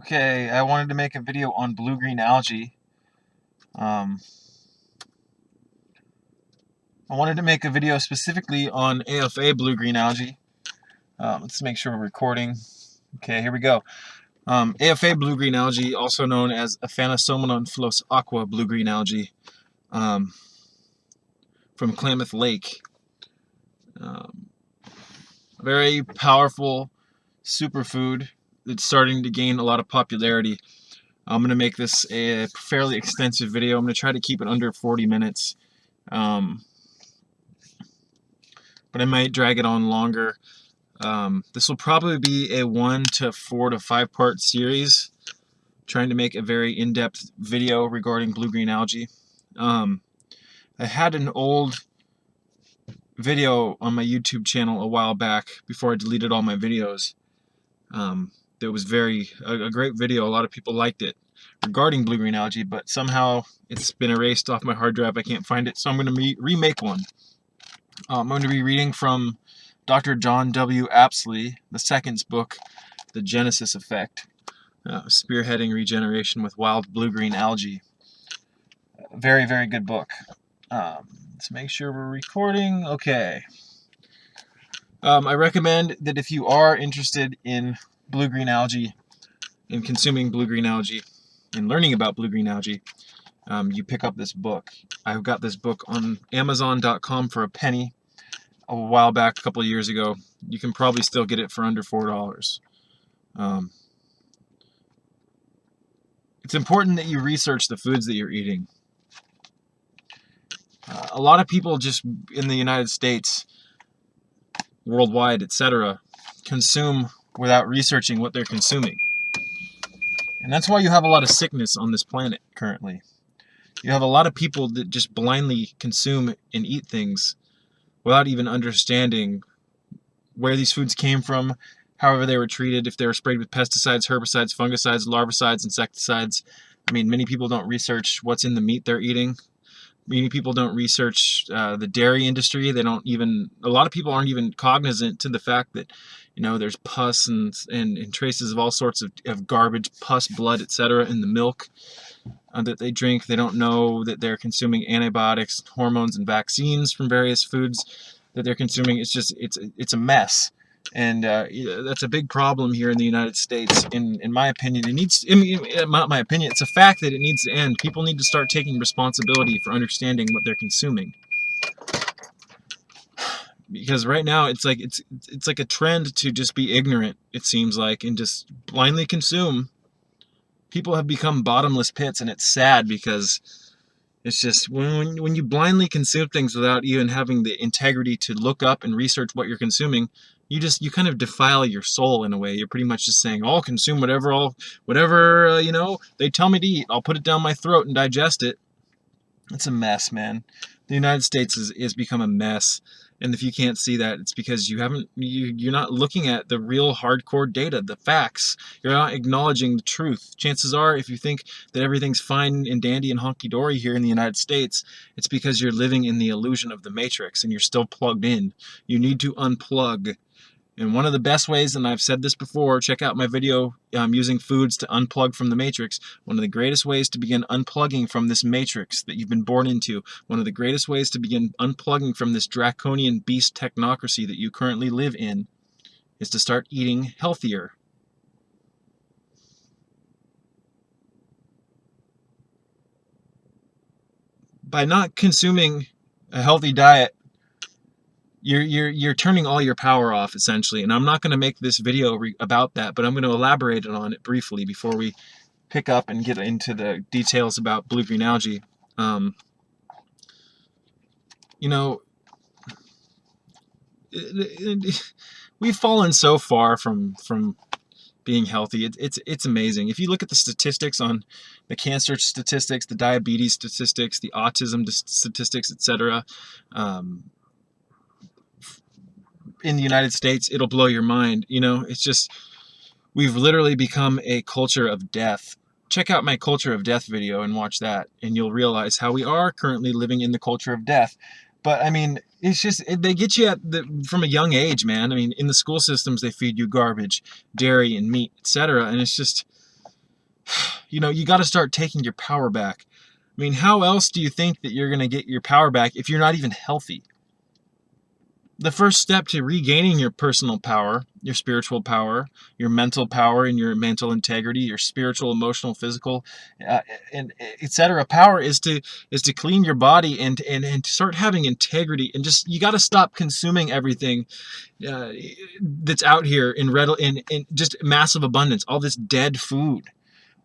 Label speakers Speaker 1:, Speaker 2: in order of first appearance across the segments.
Speaker 1: Okay, I wanted to make a video on blue-green algae. I wanted to make a video specifically on AFA blue-green algae. Let's make sure we're recording. Okay, here we go. AFA blue-green algae, also known as Aphanisomenon flos aqua blue-green algae, from Klamath Lake. Very powerful superfood that's starting to gain a lot of popularity. I'm going to make this a fairly extensive video. I'm going to try to keep it under 40 minutes. But I might drag it on longer. This will probably be a 1 to 4 to 5 part series, trying to make a very in-depth video regarding blue-green algae. I had an old video on my YouTube channel a while back before I deleted all my videos. It was a great video. A lot of people liked it regarding blue-green algae, but somehow it's been erased off my hard drive. I can't find it, so I'm going to remake one. I'm going to be reading from Dr. John W. Apsley, the second book, The Genesis Effect, Spearheading Regeneration with Wild Blue-Green Algae. Very, very good book. Let's make sure we're recording. Okay. I recommend that if you are interested in blue-green algae, in consuming blue-green algae, and learning about blue-green algae, you pick up this book. I've got this book on Amazon.com for a penny a while back, a couple of years ago. You can probably still get it for under $4. It's important that you research the foods that you're eating. A lot of people just in the United States, worldwide, etc., consume without researching what they're consuming. And that's why you have a lot of sickness on this planet currently. You have a lot of people that just blindly consume and eat things without even understanding where these foods came from, however they were treated, if they were sprayed with pesticides, herbicides, fungicides, larvicides, insecticides. I mean, many people don't research what's in the meat they're eating. Many people don't research the dairy industry. A lot of people aren't even cognizant to the fact that, there's pus and traces of all sorts of garbage, pus, blood, etc. in the milk that they drink. They don't know that they're consuming antibiotics, hormones, and vaccines from various foods that they're consuming. It's a mess. And that's a big problem here in the United States. In my opinion, not my opinion, it's a fact that it needs to end. People need to start taking responsibility for understanding what they're consuming. Because right now it's like a trend to just be ignorant, it seems like, and just blindly consume. People have become bottomless pits, and it's sad because it's just when you blindly consume things without even having the integrity to look up and research what you're consuming, you kind of defile your soul in a way. You're pretty much just saying, I'll consume whatever they tell me to eat. I'll put it down my throat and digest it. It's a mess, man. The United States is become a mess. And if you can't see that, it's because you're not looking at the real hardcore data, the facts. You're not acknowledging the truth. Chances are, if you think that everything's fine and dandy and honky-dory here in the United States, it's because you're living in the illusion of the Matrix and you're still plugged in. You need to unplug. And one of the best ways, and I've said this before, check out my video using foods to unplug from the Matrix. One of the greatest ways to begin unplugging from this Matrix that you've been born into, one of the greatest ways to begin unplugging from this draconian beast technocracy that you currently live in, is to start eating healthier. By not consuming a healthy diet, you're turning all your power off, essentially. And I'm not going to make this video about that, but I'm going to elaborate on it briefly before we pick up and get into the details about blue-green algae. We've fallen so far from being healthy. It's amazing. If you look at the statistics on the cancer statistics, the diabetes statistics, the autism statistics, etc., in the United States, it'll blow your mind. It's just, we've literally become a culture of death. Check out my culture of death video and watch that, and you'll realize how we are currently living in the culture of death. But I mean, it's just, they get you from a young age, man. I mean, in the school systems, they feed you garbage, dairy and meat, etc. And it's just, You know, you got to start taking your power back. I mean, how else do you think that you're going to get your power back if you're not even healthy? The first step to regaining your personal power, your spiritual power, your mental power, and your mental integrity, your spiritual, emotional, physical, and etc. power is to clean your body and start having integrity. And just, you got to stop consuming everything that's out here in just massive abundance. All this dead food,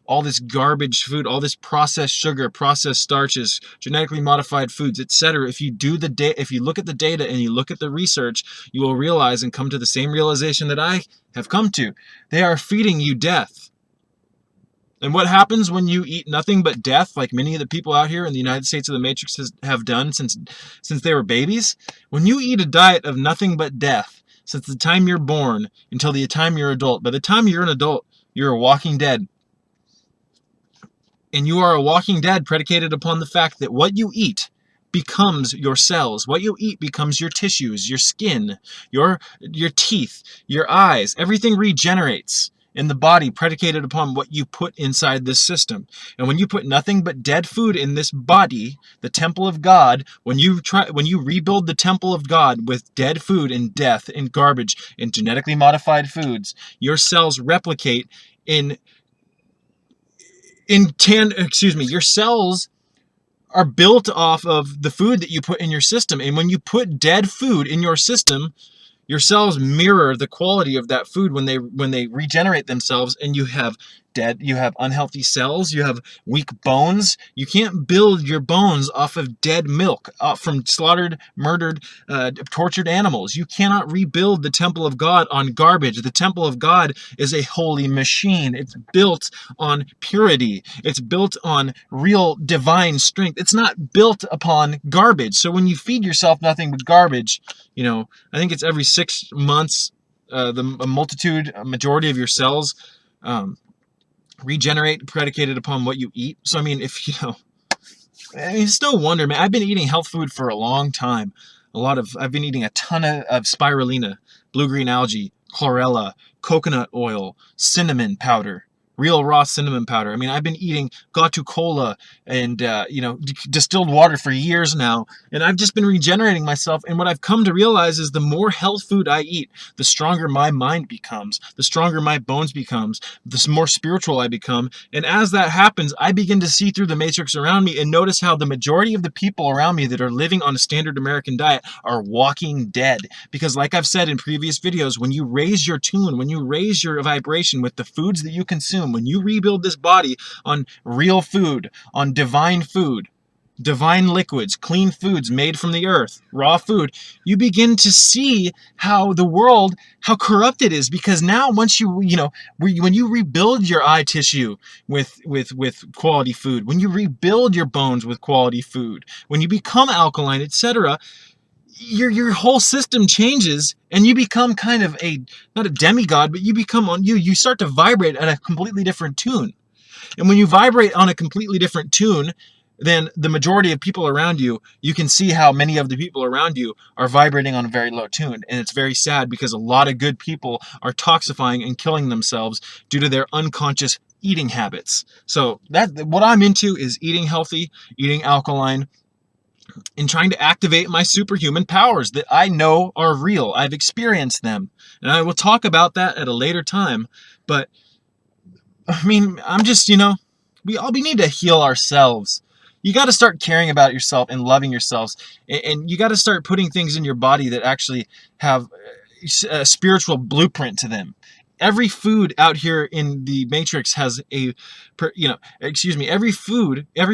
Speaker 1: all this garbage food, all this processed sugar, processed starches, genetically modified foods, etc. If you look at the data and you look at the research, you will realize and come to the same realization that I have come to. They are feeding you death. And what happens when you eat nothing but death, like many of the people out here in the United States of the Matrix have done since they were babies? When you eat a diet of nothing but death, since the time you're born until the time you're adult, by the time you're an adult, you're a walking dead. And you are a walking dead predicated upon the fact that what you eat becomes your cells. What you eat becomes your tissues, your skin, your teeth, your eyes. Everything regenerates in the body predicated upon what you put inside this system. And when you put nothing but dead food in this body, the temple of God, when you rebuild the temple of God with dead food and death and garbage and genetically modified foods, your cells replicate your cells are built off of the food that you put in your system. And when you put dead food in your system, your cells mirror the quality of that food when they regenerate themselves, and you have unhealthy cells, you have weak bones. You can't build your bones off of dead milk from slaughtered, murdered, tortured animals. You cannot rebuild the temple of God on garbage. The temple of God is a holy machine. It's built on purity. It's built on real divine strength. It's not built upon garbage. So when you feed yourself nothing but garbage, I think it's every 6 months, a majority of your cells regenerate predicated upon what you eat. So, I mean, it's no wonder, man. I've been eating health food for a long time. I've been eating a ton of spirulina, blue-green algae, chlorella, coconut oil, cinnamon powder, real raw cinnamon powder. I mean, I've been eating Gatu cola and, distilled water for years now. And I've just been regenerating myself. And what I've come to realize is the more health food I eat, the stronger my mind becomes, the stronger my bones becomes, the more spiritual I become. And as that happens, I begin to see through the matrix around me and notice how the majority of the people around me that are living on a standard American diet are walking dead. Because like I've said in previous videos, when you raise your tune, when you raise your vibration with the foods that you consume, when you rebuild this body on real food, on divine food, divine liquids, clean foods made from the earth, raw food, you begin to see how the world, how corrupt it is. Because now once when you rebuild your eye tissue with quality food, when you rebuild your bones with quality food, when you become alkaline, etc., your whole system changes, and you become kind of not a demigod, but you start to vibrate at a completely different tune. And when you vibrate on a completely different tune than the majority of people around you, you can see how many of the people around you are vibrating on a very low tune. And it's very sad, because a lot of good people are toxifying and killing themselves due to their unconscious eating habits. So what I'm into is eating healthy, eating alkaline, and trying to activate my superhuman powers that I know are real. I've experienced them. And I will talk about that at a later time. But, I mean, I'm just, we need to heal ourselves. You got to start caring about yourself and loving yourselves. And you got to start putting things in your body that actually have a spiritual blueprint to them. Every food out here in the matrix has every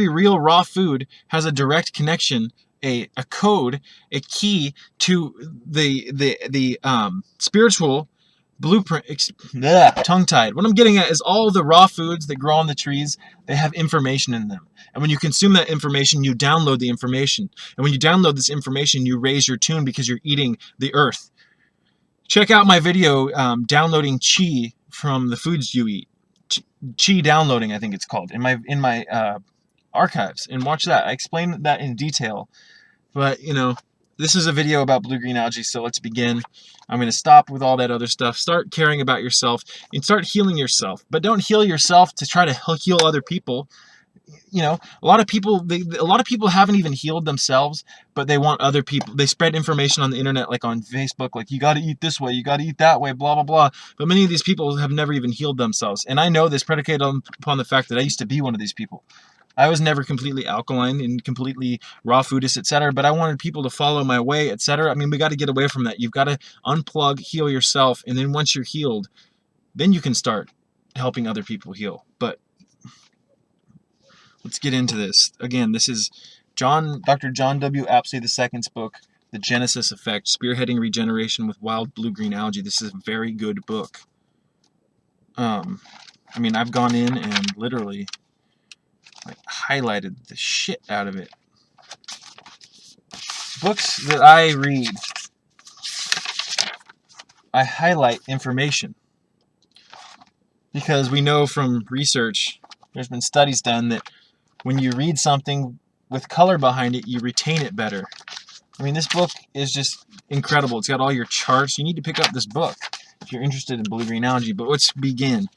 Speaker 1: real raw food has a direct connection, a code, a key to the spiritual blueprint. Tongue-tied. What I'm getting at is all the raw foods that grow on the trees, they have information in them. And when you consume that information, you download the information. And when you download this information, you raise your tune because you're eating the earth. Check out my video downloading chi from the foods you eat. Chi downloading, I think it's called, in my archives, and watch that. I explain that in detail. But this is a video about blue-green algae, so let's begin. I'm going to stop with all that other stuff. Start caring about yourself and start healing yourself. But don't heal yourself to try to heal other people. You know, a lot of people haven't even healed themselves, but they want other people. They spread information on the internet, like on Facebook, like you got to eat this way, you got to eat that way, blah blah blah. But many of these people have never even healed themselves, and I know this predicated upon the fact that I used to be one of these people. I was never completely alkaline and completely raw foodist, etc. But I wanted people to follow my way, etc. I mean, we got to get away from that. You've got to unplug, heal yourself, and then once you're healed, then you can start helping other people heal. But let's get into this. Again, this is Dr. John W. Apsley II's book, The Genesis Effect, Spearheading Regeneration with Wild Blue-Green Algae. This is a very good book. I mean, I've gone in and literally highlighted the shit out of it. Books that I read, I highlight information. Because we know from research, there's been studies done that when you read something with color behind it, you retain it better. I mean, this book is just incredible. It's got all your charts. You need to pick up this book if you're interested in blue-green algae. But let's begin.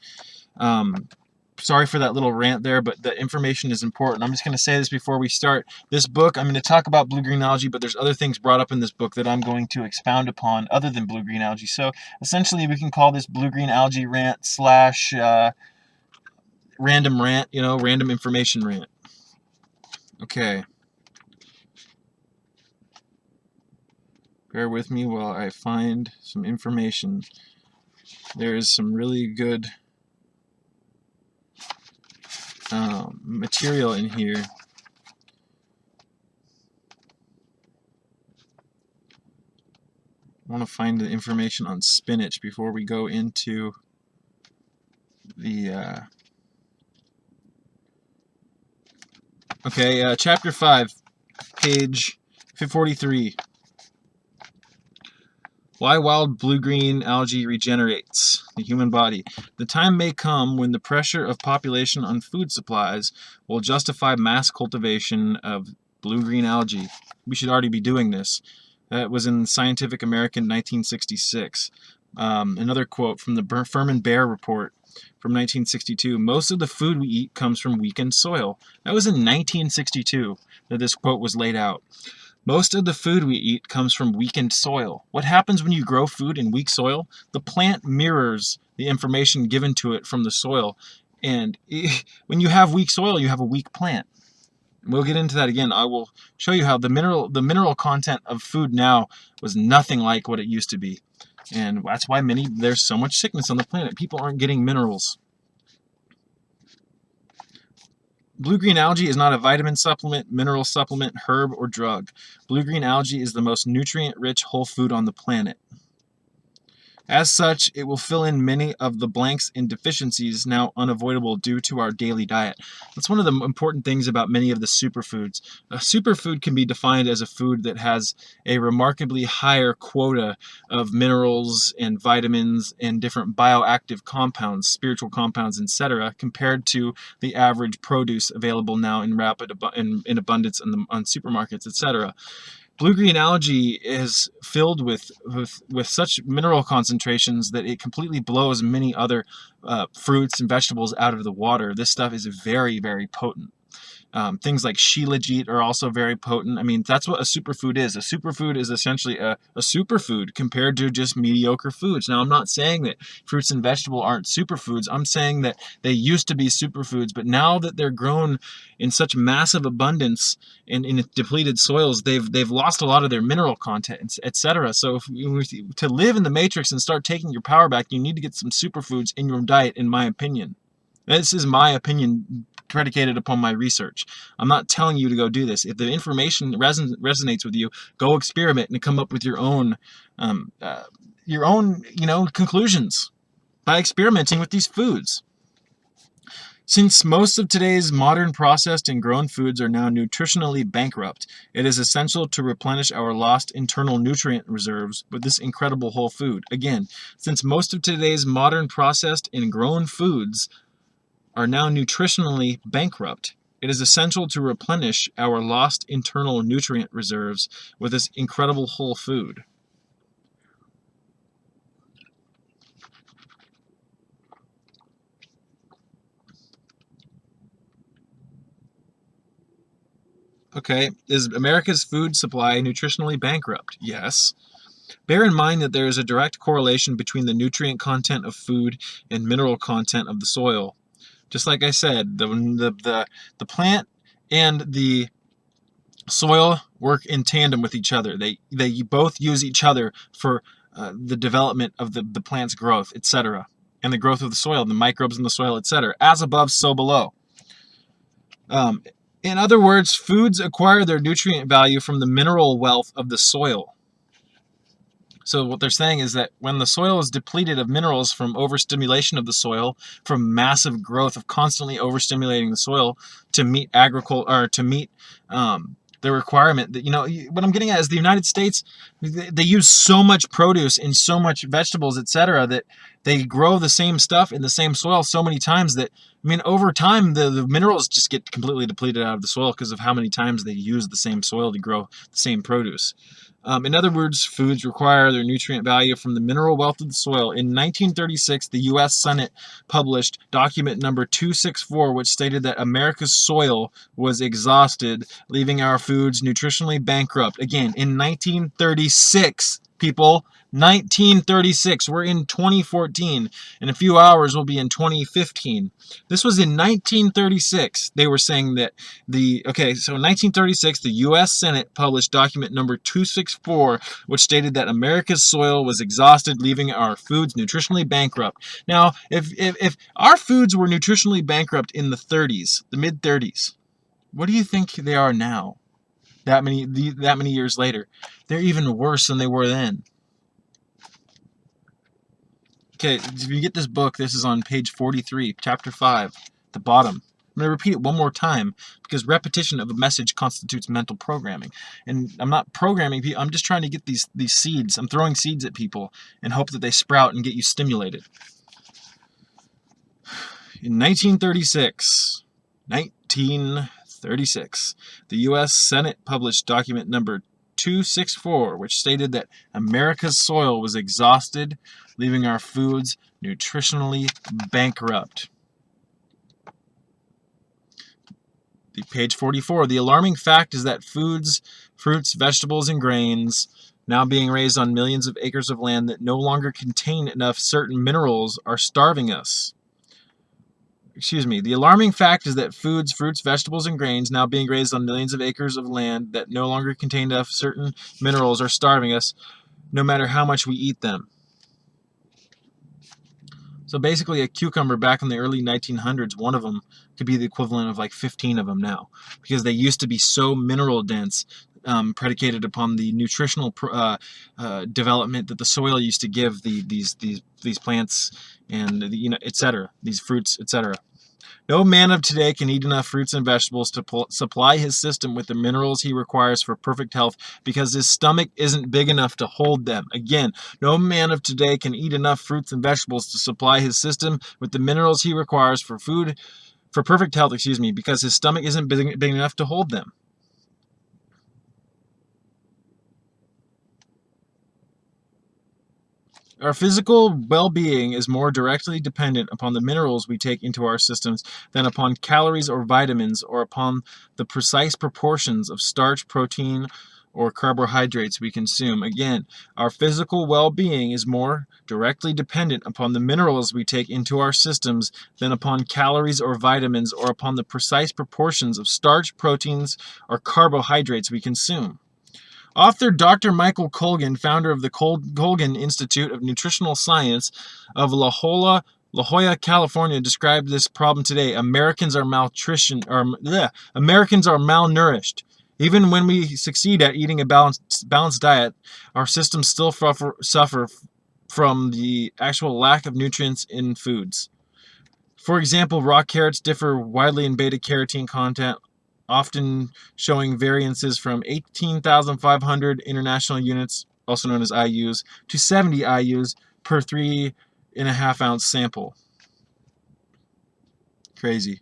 Speaker 1: Sorry for that little rant there, but the information is important. I'm just going to say this before we start. This book, I'm going to talk about blue-green algae, but there's other things brought up in this book that I'm going to expound upon other than blue-green algae. So essentially, we can call this blue-green algae rant slash random rant, you know, random information rant. Okay. Bear with me while I find some information. There is some really good material in here. I want to find the information on spinach before we go into the okay, chapter 5, page 43. Why wild blue-green algae regenerates the human body. The time may come when the pressure of population on food supplies will justify mass cultivation of blue-green algae. We should already be doing this. That was in Scientific American 1966. Another quote from the Furman Bear Report from 1962. Most of the food we eat comes from weakened soil. That was in 1962 that this quote was laid out. Most of the food we eat comes from weakened soil. What happens when you grow food in weak soil? The plant mirrors the information given to it from the soil. And when you have weak soil, you have a weak plant. We'll get into that again. I will show you how the mineral content of food now was nothing like what it used to be. And that's why there's so much sickness on the planet. People aren't getting minerals. Blue-green algae is not a vitamin supplement, mineral supplement, herb, or drug. Blue-green algae is the most nutrient-rich whole food on the planet. As such, it will fill in many of the blanks and deficiencies now unavoidable due to our daily diet. That's one of the important things about many of the superfoods. A superfood can be defined as a food that has a remarkably higher quota of minerals and vitamins and different bioactive compounds, spiritual compounds, etc., compared to the average produce available now in in abundance on supermarkets, etc. Blue-green algae is filled with such mineral concentrations that it completely blows many other fruits and vegetables out of the water. This stuff is very, very potent. Things like shilajit are also very potent. I mean, that's what a superfood is. A superfood is essentially a superfood compared to just mediocre foods. Now, I'm not saying that fruits and vegetables aren't superfoods. I'm saying that they used to be superfoods, but now that they're grown in such massive abundance and in depleted soils, they've lost a lot of their mineral content, etc. So to live in the matrix and start taking your power back, you need to get some superfoods in your diet, in my opinion. This is my opinion predicated upon my research. I'm not telling you to go do this. If the information resonates with you, go experiment and come up with your own conclusions by experimenting with these foods. Since most of today's modern processed and grown foods are now nutritionally bankrupt, it is essential to replenish our lost internal nutrient reserves with this incredible whole food. Again, since most of today's modern processed and grown foods are now nutritionally bankrupt, It is essential to replenish our lost internal nutrient reserves with this incredible whole food. Okay, is America's food supply nutritionally bankrupt? Yes. Bear in mind that there is a direct correlation between the nutrient content of food and mineral content of the soil. Just like I said, the plant and the soil work in tandem with each other. They both use each other for the development of the plant's growth, etc., and the growth of the soil, the microbes in the soil, etc. As above, so below. In other words, foods acquire their nutrient value from the mineral wealth of the soil. So what they're saying is that when the soil is depleted of minerals from overstimulation of the soil, from massive growth of constantly overstimulating the soil to meet the requirement that, what I'm getting at is the United States, they use so much produce and so much vegetables, etc., that they grow the same stuff in the same soil so many times that, over time, the minerals just get completely depleted out of the soil because of how many times they use the same soil to grow the same produce. In other words, foods require their nutrient value from the mineral wealth of the soil. In 1936, the U.S. Senate published document number 264, which stated that America's soil was exhausted, leaving our foods nutritionally bankrupt. Again, in 1936, people. 1936. We're in 2014. In a few hours, we'll be in 2015. This was in 1936. They were saying that so in 1936, the U.S. Senate published document number 264, which stated that America's soil was exhausted, leaving our foods nutritionally bankrupt. Now, if our foods were nutritionally bankrupt in the 30s, the mid-30s, what do you think they are now? That many years later, they're even worse than they were then. Okay, if you get this book, this is on page 43, chapter 5, the bottom. I'm going to repeat it one more time because repetition of a message constitutes mental programming. And I'm not programming people, I'm just trying to get these seeds. I'm throwing seeds at people and hope that they sprout and get you stimulated. In 1936, the U.S. Senate published document number 264, which stated that America's soil was exhausted, leaving our foods nutritionally bankrupt. Page 44. The alarming fact is that foods, fruits, vegetables, and grains now being raised on millions of acres of land that no longer contain enough certain minerals are starving us. The alarming fact is that foods, fruits, vegetables, and grains now being raised on millions of acres of land that no longer contain enough certain minerals are starving us, no matter how much we eat them. So basically, a cucumber back in the early 1900s, one of them could be the equivalent of like 15 of them now, because they used to be so mineral dense, predicated upon the nutritional development that the soil used to give these plants and etc. These fruits, etc. No man of today can eat enough fruits and vegetables to supply his system with the minerals he requires for perfect health because his stomach isn't big enough to hold them. Again, no man of today can eat enough fruits and vegetables to supply his system with the minerals he requires for perfect health, because his stomach isn't big enough to hold them. Our physical well-being is more directly dependent upon the minerals we take into our systems than upon calories or vitamins or upon the precise proportions of starch, protein, or carbohydrates we consume. Again, our physical well-being is more directly dependent upon the minerals we take into our systems than upon calories or vitamins or upon the precise proportions of starch, proteins, or carbohydrates we consume. Author Dr. Michael Colgan, founder of the Colgan Institute of Nutritional Science of La Jolla, California, described this problem today. Americans are malnourished. Even when we succeed at eating a balanced diet, our systems still suffer from the actual lack of nutrients in foods. For example, raw carrots differ widely in beta-carotene content, often showing variances from 18,500 international units, also known as IUs, to 70 IUs per 3.5 ounce sample. Crazy.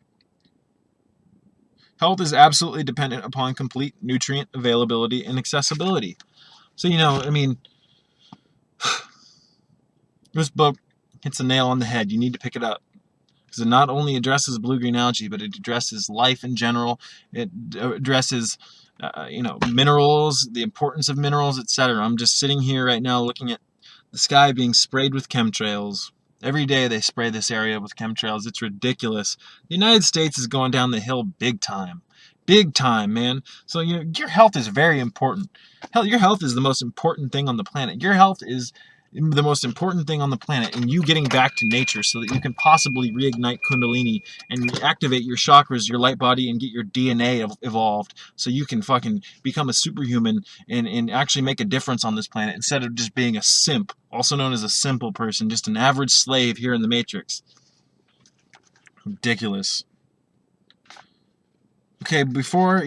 Speaker 1: Health is absolutely dependent upon complete nutrient availability and accessibility. So, I mean, this book hits a nail on the head. You need to pick it up because it not only addresses blue-green algae, but it addresses life in general. It addresses, minerals, the importance of minerals, etc. I'm just sitting here right now looking at the sky being sprayed with chemtrails. Every day they spray this area with chemtrails. It's ridiculous. The United States is going down the hill big time. Big time, man. So your health is very important. Hell, your health is the most important thing on the planet. Your health is the most important thing on the planet, and you getting back to nature so that you can possibly reignite Kundalini and activate your chakras, your light body, and get your DNA evolved so you can fucking become a superhuman and actually make a difference on this planet instead of just being a simp, also known as a simple person, just an average slave here in the Matrix. Ridiculous. Okay, before,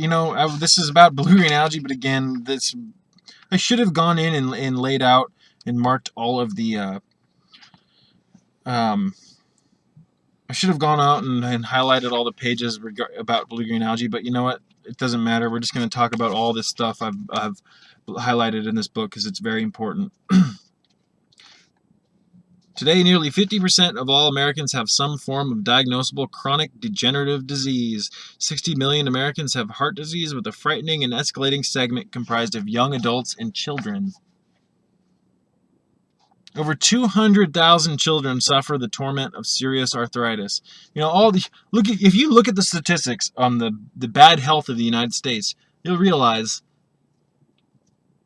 Speaker 1: this is about blue-green algae, but again, I should have gone in and laid out and marked all of the, I should have gone out and highlighted all the pages about blue-green algae, but you know what? It doesn't matter. We're just going to talk about all this stuff I've highlighted in this book because it's very important. Today, nearly 50% of all Americans have some form of diagnosable chronic degenerative disease. 60 million Americans have heart disease, with a frightening and escalating segment comprised of young adults and children. Over 200,000 children suffer the torment of serious arthritis. If you look at the statistics on the bad health of the United States, you'll realize,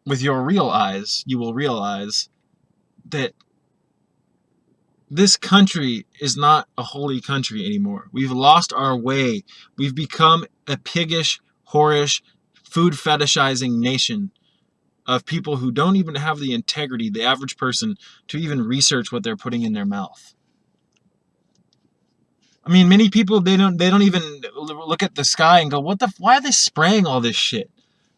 Speaker 1: with your real eyes, you will realize that this country is not a holy country anymore. We've lost our way. We've become a piggish, whorish, food fetishizing nation of people who don't even have the integrity, the average person, to even research what they're putting in their mouth. I mean, many people, they don't even look at the sky and go, why are they spraying all this shit?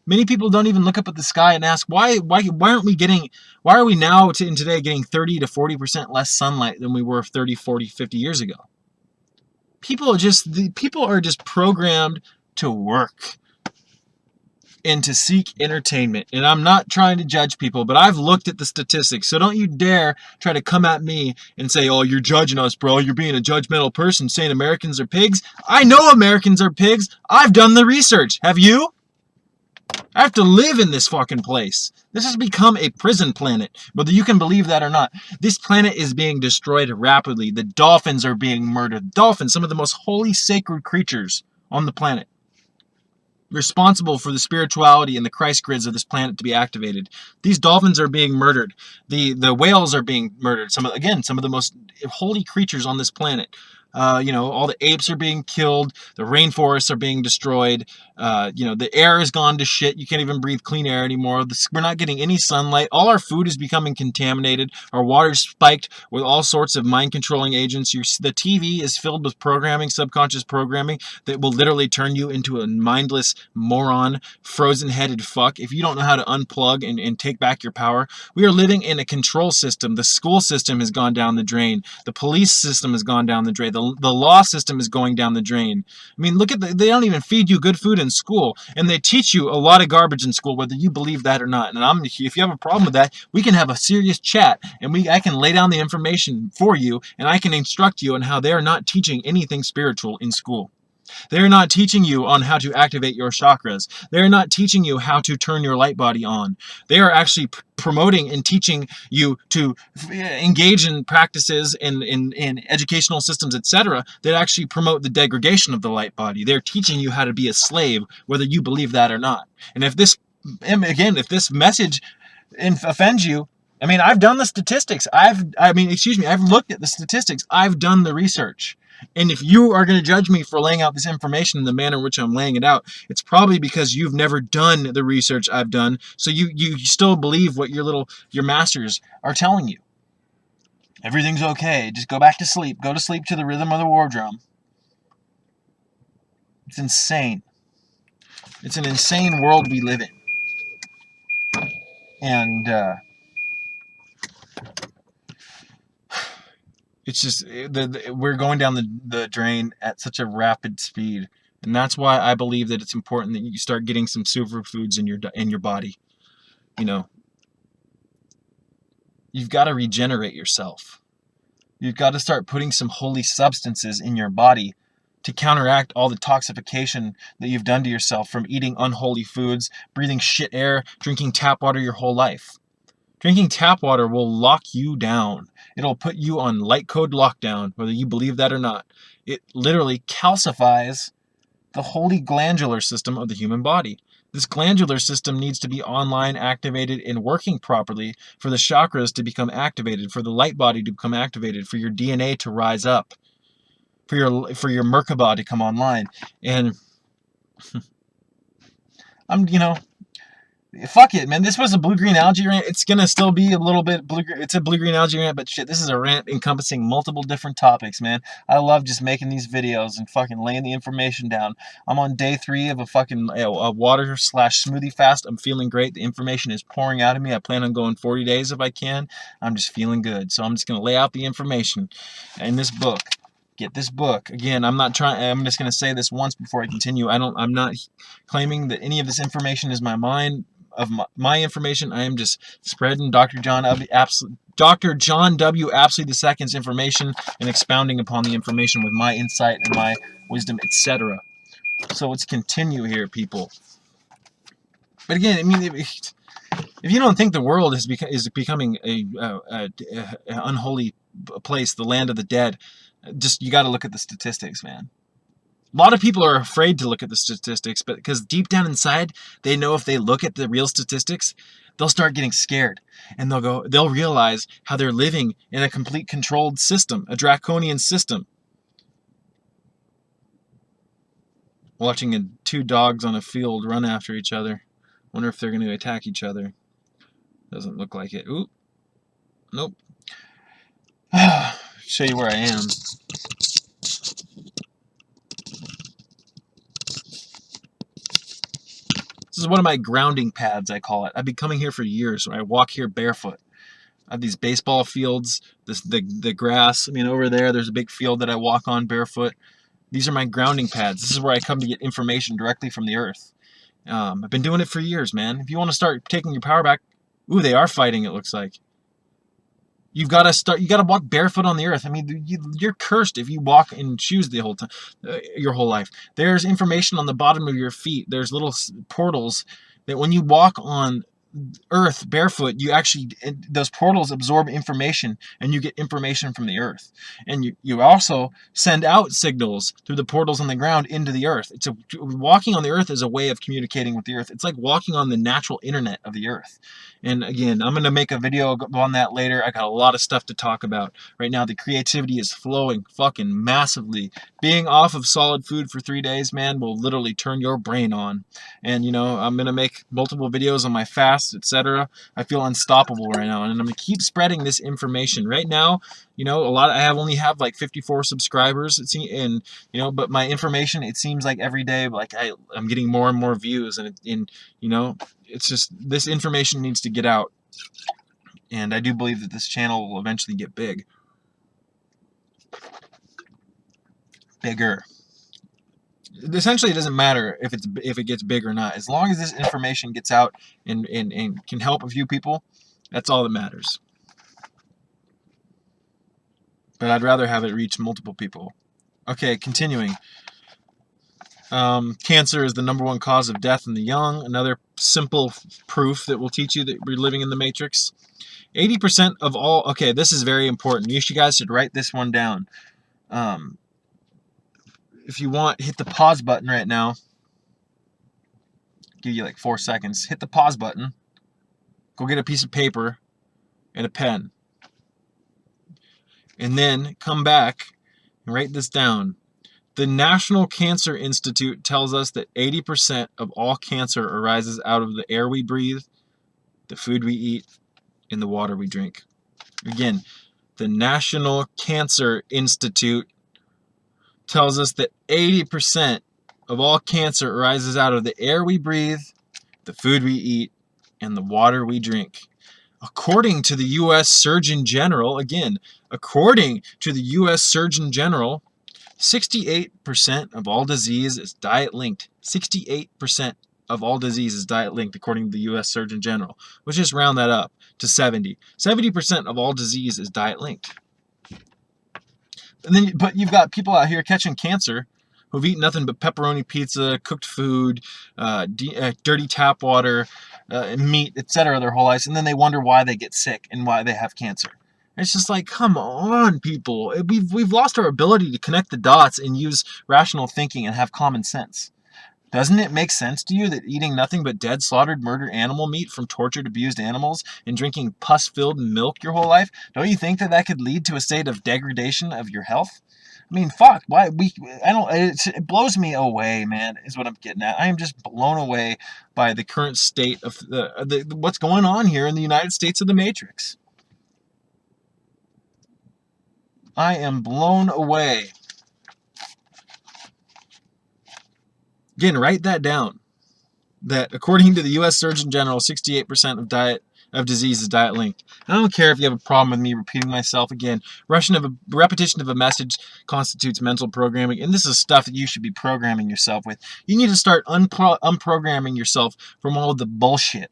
Speaker 1: Many people don't even look up at the sky and ask, why are we now in today getting 30 to 40% less sunlight than we were 30, 40, 50 years ago? People are just programmed to work and to seek entertainment. And I'm not trying to judge people, but I've looked at the statistics. So don't you dare try to come at me and say, oh, you're judging us, bro. You're being a judgmental person saying Americans are pigs. I know Americans are pigs. I've done the research. Have you? I have to live in this fucking place. This has become a prison planet, whether you can believe that or not. This planet is being destroyed rapidly. The dolphins are being murdered. Dolphins, some of the most holy, sacred creatures on the planet, responsible for the spirituality and the Christ grids of this planet to be activated. These dolphins are being murdered. The whales are being murdered. Some of the most holy creatures on this planet. All the apes are being killed. The rainforests are being destroyed. The air has gone to shit. You can't even breathe clean air anymore. We're not getting any sunlight. All our food is becoming contaminated. Our water's spiked with all sorts of mind-controlling agents. The TV is filled with programming, subconscious programming, that will literally turn you into a mindless moron, frozen-headed fuck if you don't know how to unplug and take back your power. We are living in a control system. The school system has gone down the drain. The police system has gone down the drain. The law system is going down the drain. I mean, they don't even feed you good food in school, and they teach you a lot of garbage in school, whether you believe that or not. And if you have a problem with that, we can have a serious chat, and I can lay down the information for you, and I can instruct you on how they are not teaching anything spiritual in school. They're not teaching you on how to activate your chakras. They're not teaching you how to turn your light body on. They are actually promoting and teaching you to engage in practices in educational systems, etc., that actually promote the degradation of the light body. They're teaching you how to be a slave, whether you believe that or not. And if this message offends you, I mean, I've done the statistics. I've looked at the statistics. I've done the research. And if you are going to judge me for laying out this information in the manner in which I'm laying it out, it's probably because you've never done the research I've done, so you still believe what your masters are telling you. Everything's okay. Just go back to sleep. Go to sleep to the rhythm of the war drum. It's insane. It's an insane world we live in. And it's just we're going down the drain at such a rapid speed And that's why I believe that it's important that you start getting some superfoods in your body. You know, you've got to regenerate yourself. You've got to start putting some holy substances in your body to counteract all the toxification that you've done to yourself from eating unholy foods, breathing shit air, drinking tap water your whole life. Drinking tap water will lock you down. It'll put you on light code lockdown, whether you believe that or not. It literally calcifies the holy glandular system of the human body. This glandular system needs to be online, activated, and working properly for the chakras to become activated, for the light body to become activated, for your DNA to rise up, for your Merkaba to come online. And fuck it, man. This was a blue-green algae rant. It's gonna still be a little bit blue-green. It's a blue-green algae rant, but shit, this is a rant encompassing multiple different topics, man. I love just making these videos and fucking laying the information down. I'm on day 3 of a water/smoothie fast. I'm feeling great. The information is pouring out of me. I plan on going 40 days if I can. I'm just feeling good. So I'm just gonna lay out the information in this book. Get this book. Again, I'm just going to say this once before I continue. I'm not claiming that any of this information is my information. I am just spreading Dr. John W. Apsley II's information and expounding upon the information with my insight and my wisdom, etc. So let's continue here, people. But again, I mean, if you don't think the world is becoming a unholy place, the land of the dead, you got to look at the statistics, man. A lot of people are afraid to look at the statistics, but because deep down inside, they know if they look at the real statistics, they'll start getting scared. And they'll realize how they're living in a complete controlled system, a draconian system. Watching 2 dogs on a field run after each other. Wonder if they're going to attack each other. Doesn't look like it. Oop. Nope. Show you where I am. This is one of my grounding pads, I call it. I've been coming here for years. I walk here barefoot. I have these baseball fields, the grass. I mean, over there's a big field that I walk on barefoot. These are my grounding pads. This is where I come to get information directly from the earth. I've been doing it for years, man. If you want to start taking your power back, ooh, they are fighting, it looks like. You got to walk barefoot on the earth. I mean, you're cursed if you walk in shoes the whole time, your whole life. There's information on the bottom of your feet. There's little portals that when you walk on earth barefoot, those portals absorb information and you get information from the earth. And you also send out signals through the portals on the ground into the earth. Walking on the earth is a way of communicating with the earth. It's like walking on the natural internet of the earth. And again, I'm going to make a video on that later. I got a lot of stuff to talk about. Right now, the creativity is flowing fucking massively. Being off of solid food for 3 days, man, will literally turn your brain on. And, I'm going to make multiple videos on my fast, etc. I feel unstoppable right now. And I'm going to keep spreading this information. Right now, I only have like 54 subscribers. But my information, it seems like every day, like I'm getting more and more views. And it's just, this information needs to get out. And I do believe that this channel will eventually get big. Bigger. Essentially, it doesn't matter if it gets big or not. As long as this information gets out and can help a few people, that's all that matters. But I'd rather have it reach multiple people. Okay, continuing. Cancer is the #1 cause of death in the young. Another simple proof that will teach you that we're living in the Matrix. 80% of all... Okay, this is very important. You guys should write this one down. If you want, hit the pause button right now. Give you like 4 seconds. Hit the pause button. Go get a piece of paper and a pen. And then come back and write this down. The National Cancer Institute tells us that 80% of all cancer arises out of the air we breathe, the food we eat, and the water we drink. Again, the National Cancer Institute tells us that 80% of all cancer arises out of the air we breathe, the food we eat, and the water we drink. According to the U.S. Surgeon General, again, according to the U.S. Surgeon General, 68% of all disease is diet linked. 68% of all disease is diet linked, according to the U.S. Surgeon General. Let's just round that up to 70. 70% of all disease is diet linked. And then, but you've got people out here catching cancer who've eaten nothing but pepperoni pizza, cooked food, dirty tap water, meat, etc. their whole lives, and then they wonder why they get sick and why they have cancer. It's just like, come on, people. We've lost our ability to connect the dots and use rational thinking and have common sense. Doesn't it make sense to you that eating nothing but dead, slaughtered, murdered animal meat from tortured, abused animals and drinking pus-filled milk your whole life, don't you think that that could lead to a state of degradation of your health? I mean, fuck. Why it blows me away, man. Is what I'm getting at. I am just blown away by the current state of what's going on here in the United States of the Matrix. I am blown away. Again, write that down. That according to the U.S. Surgeon General, 68% of disease is diet linked. I don't care if you have a problem with me repeating myself again. Repetition of a message constitutes mental programming, and this is stuff that you should be programming yourself with. You need to start unprogramming yourself from all of the bullshit,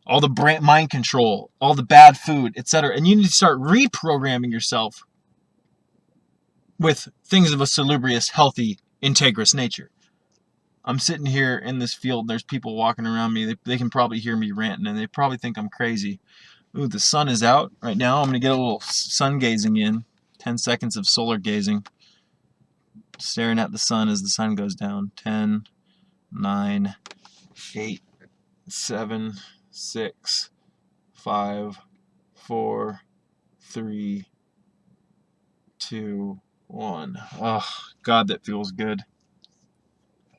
Speaker 1: all the mind control, all the bad food, etc. And you need to start reprogramming yourself with things of a salubrious, healthy, integrous nature. I'm sitting here in this field, and there's people walking around me. They can probably hear me ranting, and they probably think I'm crazy. Ooh, the sun is out right now. I'm going to get a little sun gazing in. 10 seconds of solar gazing. Staring at the sun as the sun goes down. 10, 9, 8, 7, 6, 5, 4, 3, 2, 1. Oh, God, that feels good.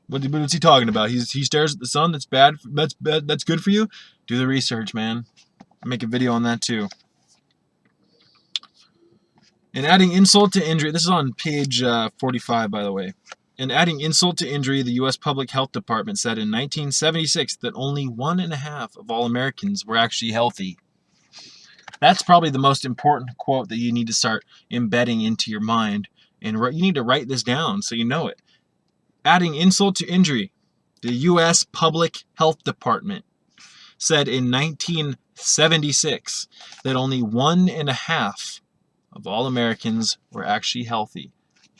Speaker 1: What's he talking about? He stares at the sun. That's bad. That's good for you. Do the research, man. I'll make a video on that too. And adding insult to injury. This is on page 45, by the way. And adding insult to injury, the U.S. Public Health Department said in 1976 that only 1.5% of all Americans were actually healthy. That's probably the most important quote that you need to start embedding into your mind. And you need to write this down so you know it. Adding insult to injury, the U.S. Public Health Department said in 1976 that only 1.5% of all Americans were actually healthy.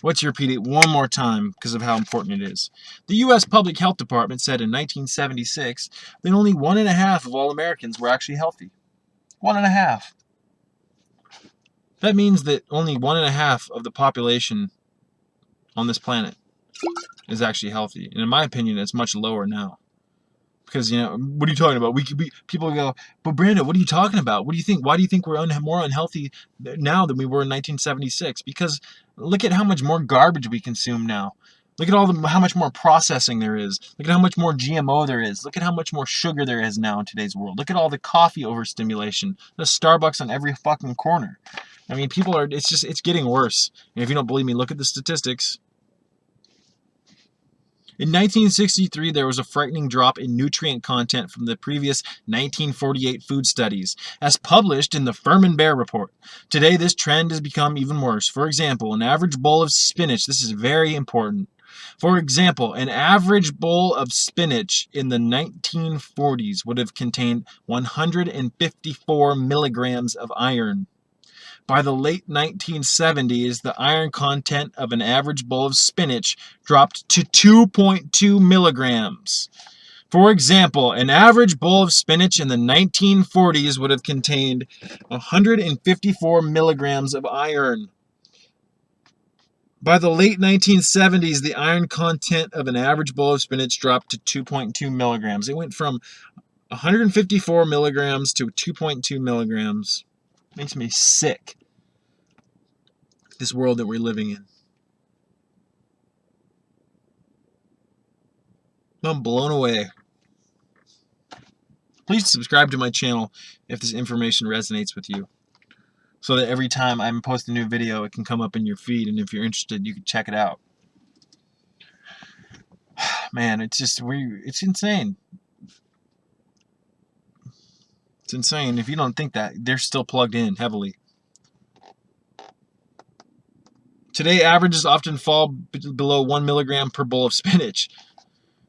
Speaker 1: Let's repeat it one more time because of how important it is. The U.S. Public Health Department said in 1976 that only 1.5% of all Americans were actually healthy. 1.5%. That means that only 1.5% of the population on this planet is actually healthy. And in my opinion, it's much lower now. Because, what are you talking about? People go, but Brandon, what are you talking about? What do you think? Why do you think we're more unhealthy now than we were in 1976? Because look at how much more garbage we consume now. Look at how much more processing there is. Look at how much more GMO there is. Look at how much more sugar there is now in today's world. Look at all the coffee overstimulation. There's Starbucks on every fucking corner. I mean, it's getting worse. And if you don't believe me, look at the statistics. In 1963, there was a frightening drop in nutrient content from the previous 1948 food studies, as published in the Furman Bear Report. Today, this trend has become even worse. For example, an average bowl of spinach, this is very important. For example, an average bowl of spinach in the 1940s would have contained 154 milligrams of iron. By the late 1970s, the iron content of an average bowl of spinach dropped to 2.2 milligrams. For example, an average bowl of spinach in the 1940s would have contained 154 milligrams of iron. By the late 1970s, the iron content of an average bowl of spinach dropped to 2.2 milligrams. It went from 154 milligrams to 2.2 milligrams. Makes me sick. This world that we're living in. I'm blown away. Please subscribe to my channel if this information resonates with you, so that every time I post a new video, it can come up in your feed, and if you're interested, you can check it out. Man, it's insane. It's insane. If you don't think that, they're still plugged in heavily. Today, averages often fall below 1 milligram per bowl of spinach.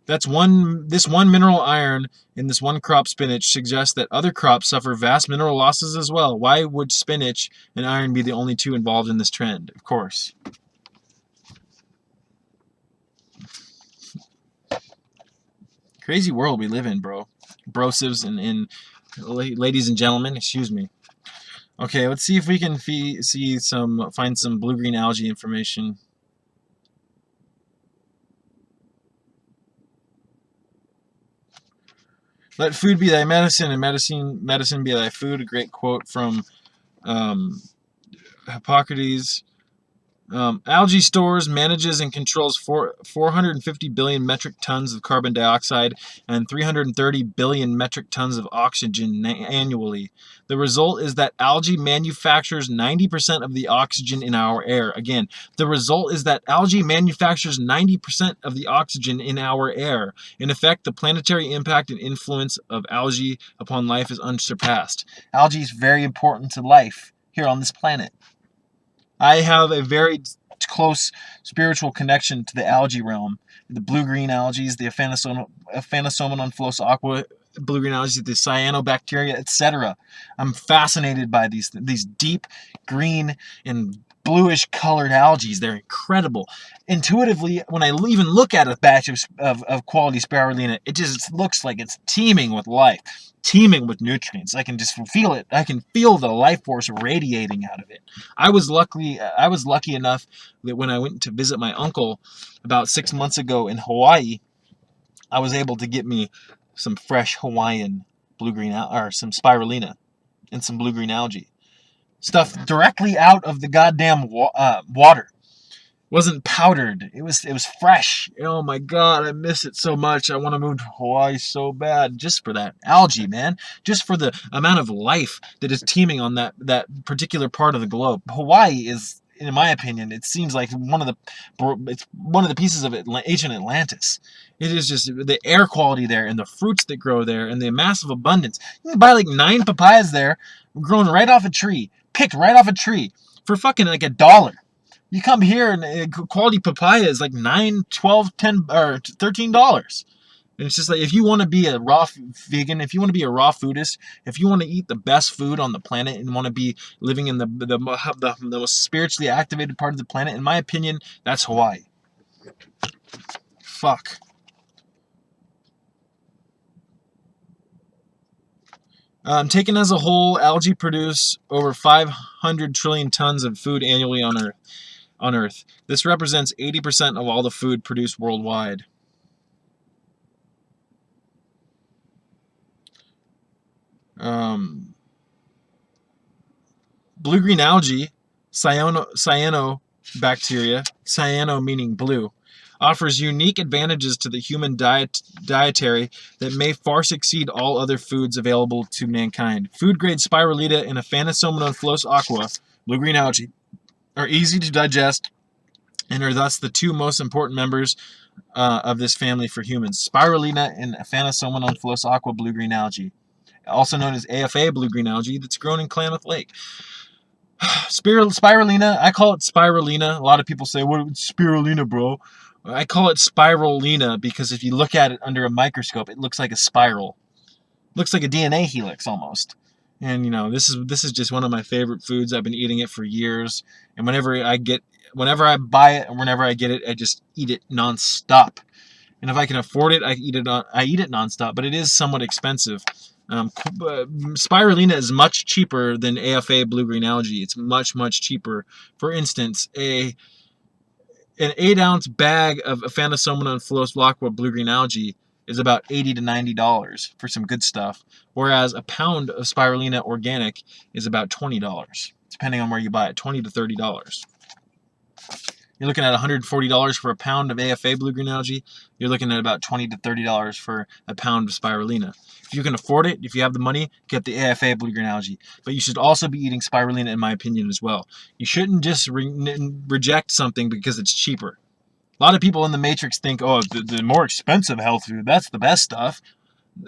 Speaker 1: This one mineral iron in this one crop spinach suggests that other crops suffer vast mineral losses as well. Why would spinach and iron be the only two involved in this trend? Of course. Crazy world we live in, bro. Brosivs and ladies and gentlemen, excuse me. Okay, let's see if we can find some blue-green algae information. Let food be thy medicine, and medicine be thy food. A great quote from Hippocrates. Algae stores, manages, and controls 450 billion metric tons of carbon dioxide and 330 billion metric tons of oxygen annually. The result is that algae manufactures 90% of the oxygen in our air. Again, the result is that algae manufactures 90% of the oxygen in our air. In effect, the planetary impact and influence of algae upon life is unsurpassed. Algae is very important to life here on this planet. I have a very close spiritual connection to the algae realm. The blue-green algae, the Aphanosomnon flos aqua, blue-green algae, the cyanobacteria, etc. I'm fascinated by these deep green and bluish colored algae. They're incredible. Intuitively, when I even look at a batch of quality spirulina, it just looks like it's teeming with life, teeming with nutrients. I can just feel it. I can feel the life force radiating out of it. I was lucky enough that when I went to visit my uncle about 6 months ago in Hawaii, I was able to get me some fresh Hawaiian blue-green or some spirulina and some blue-green algae. Stuff directly out of the goddamn water. It wasn't powdered. It was fresh. Oh my god, I miss it so much. I want to move to Hawaii so bad just for that algae, man. Just for the amount of life that is teeming on that particular part of the globe. Hawaii is, in my opinion, it seems like one of the pieces of ancient Atlantis. It is just the air quality there and the fruits that grow there and the massive abundance. You can buy like 9 papayas there, grown right off a tree, picked right off a tree for fucking like $1. You come here and quality papaya is like $9, $12, $10, or $13. And it's just like, if you want to be a raw vegan, if you want to be a raw foodist, if you want to eat the best food on the planet and want to be living in the most spiritually activated part of the planet, in my opinion, that's Hawaii. Fuck. Taken as a whole, algae produce over 500 trillion tons of food annually on Earth. This represents 80% of all the food produced worldwide. Blue-green algae, cyanobacteria, cyano meaning blue, offers unique advantages to the human dietary that may far exceed all other foods available to mankind. Food-grade spirulina and Aphanosomnon flos aqua, blue-green algae, are easy to digest and are thus the two most important members of this family for humans. Spirulina and Aphanosomnon flos aqua blue-green algae, also known as AFA blue-green algae, that's grown in Klamath Lake. Spirulina, I call it spirulina. A lot of people say, what is spirulina, bro? I call it spirulina because if you look at it under a microscope, it looks like a spiral. It looks like a DNA helix almost. And, you know, this is just one of my favorite foods. I've been eating it for years. And whenever I buy it and whenever I get it, I just eat it nonstop. And if I can afford it, I eat it nonstop. But it is somewhat expensive. Spirulina is much cheaper than AFA blue-green algae. It's much, much cheaper. For instance, an 8-ounce bag of Aphanosomnon flos aqua blue-green algae is about $80 to $90 for some good stuff, whereas a pound of spirulina organic is about $20, depending on where you buy it, $20 to $30. You're looking at $140 for a pound of AFA blue-green algae. You're looking at about $20 to $30 for a pound of spirulina. If you can afford it, if you have the money, get the AFA blue-green algae. But you should also be eating spirulina, in my opinion, as well. You shouldn't just reject something because it's cheaper. A lot of people in the Matrix think, oh, the more expensive health food, that's the best stuff.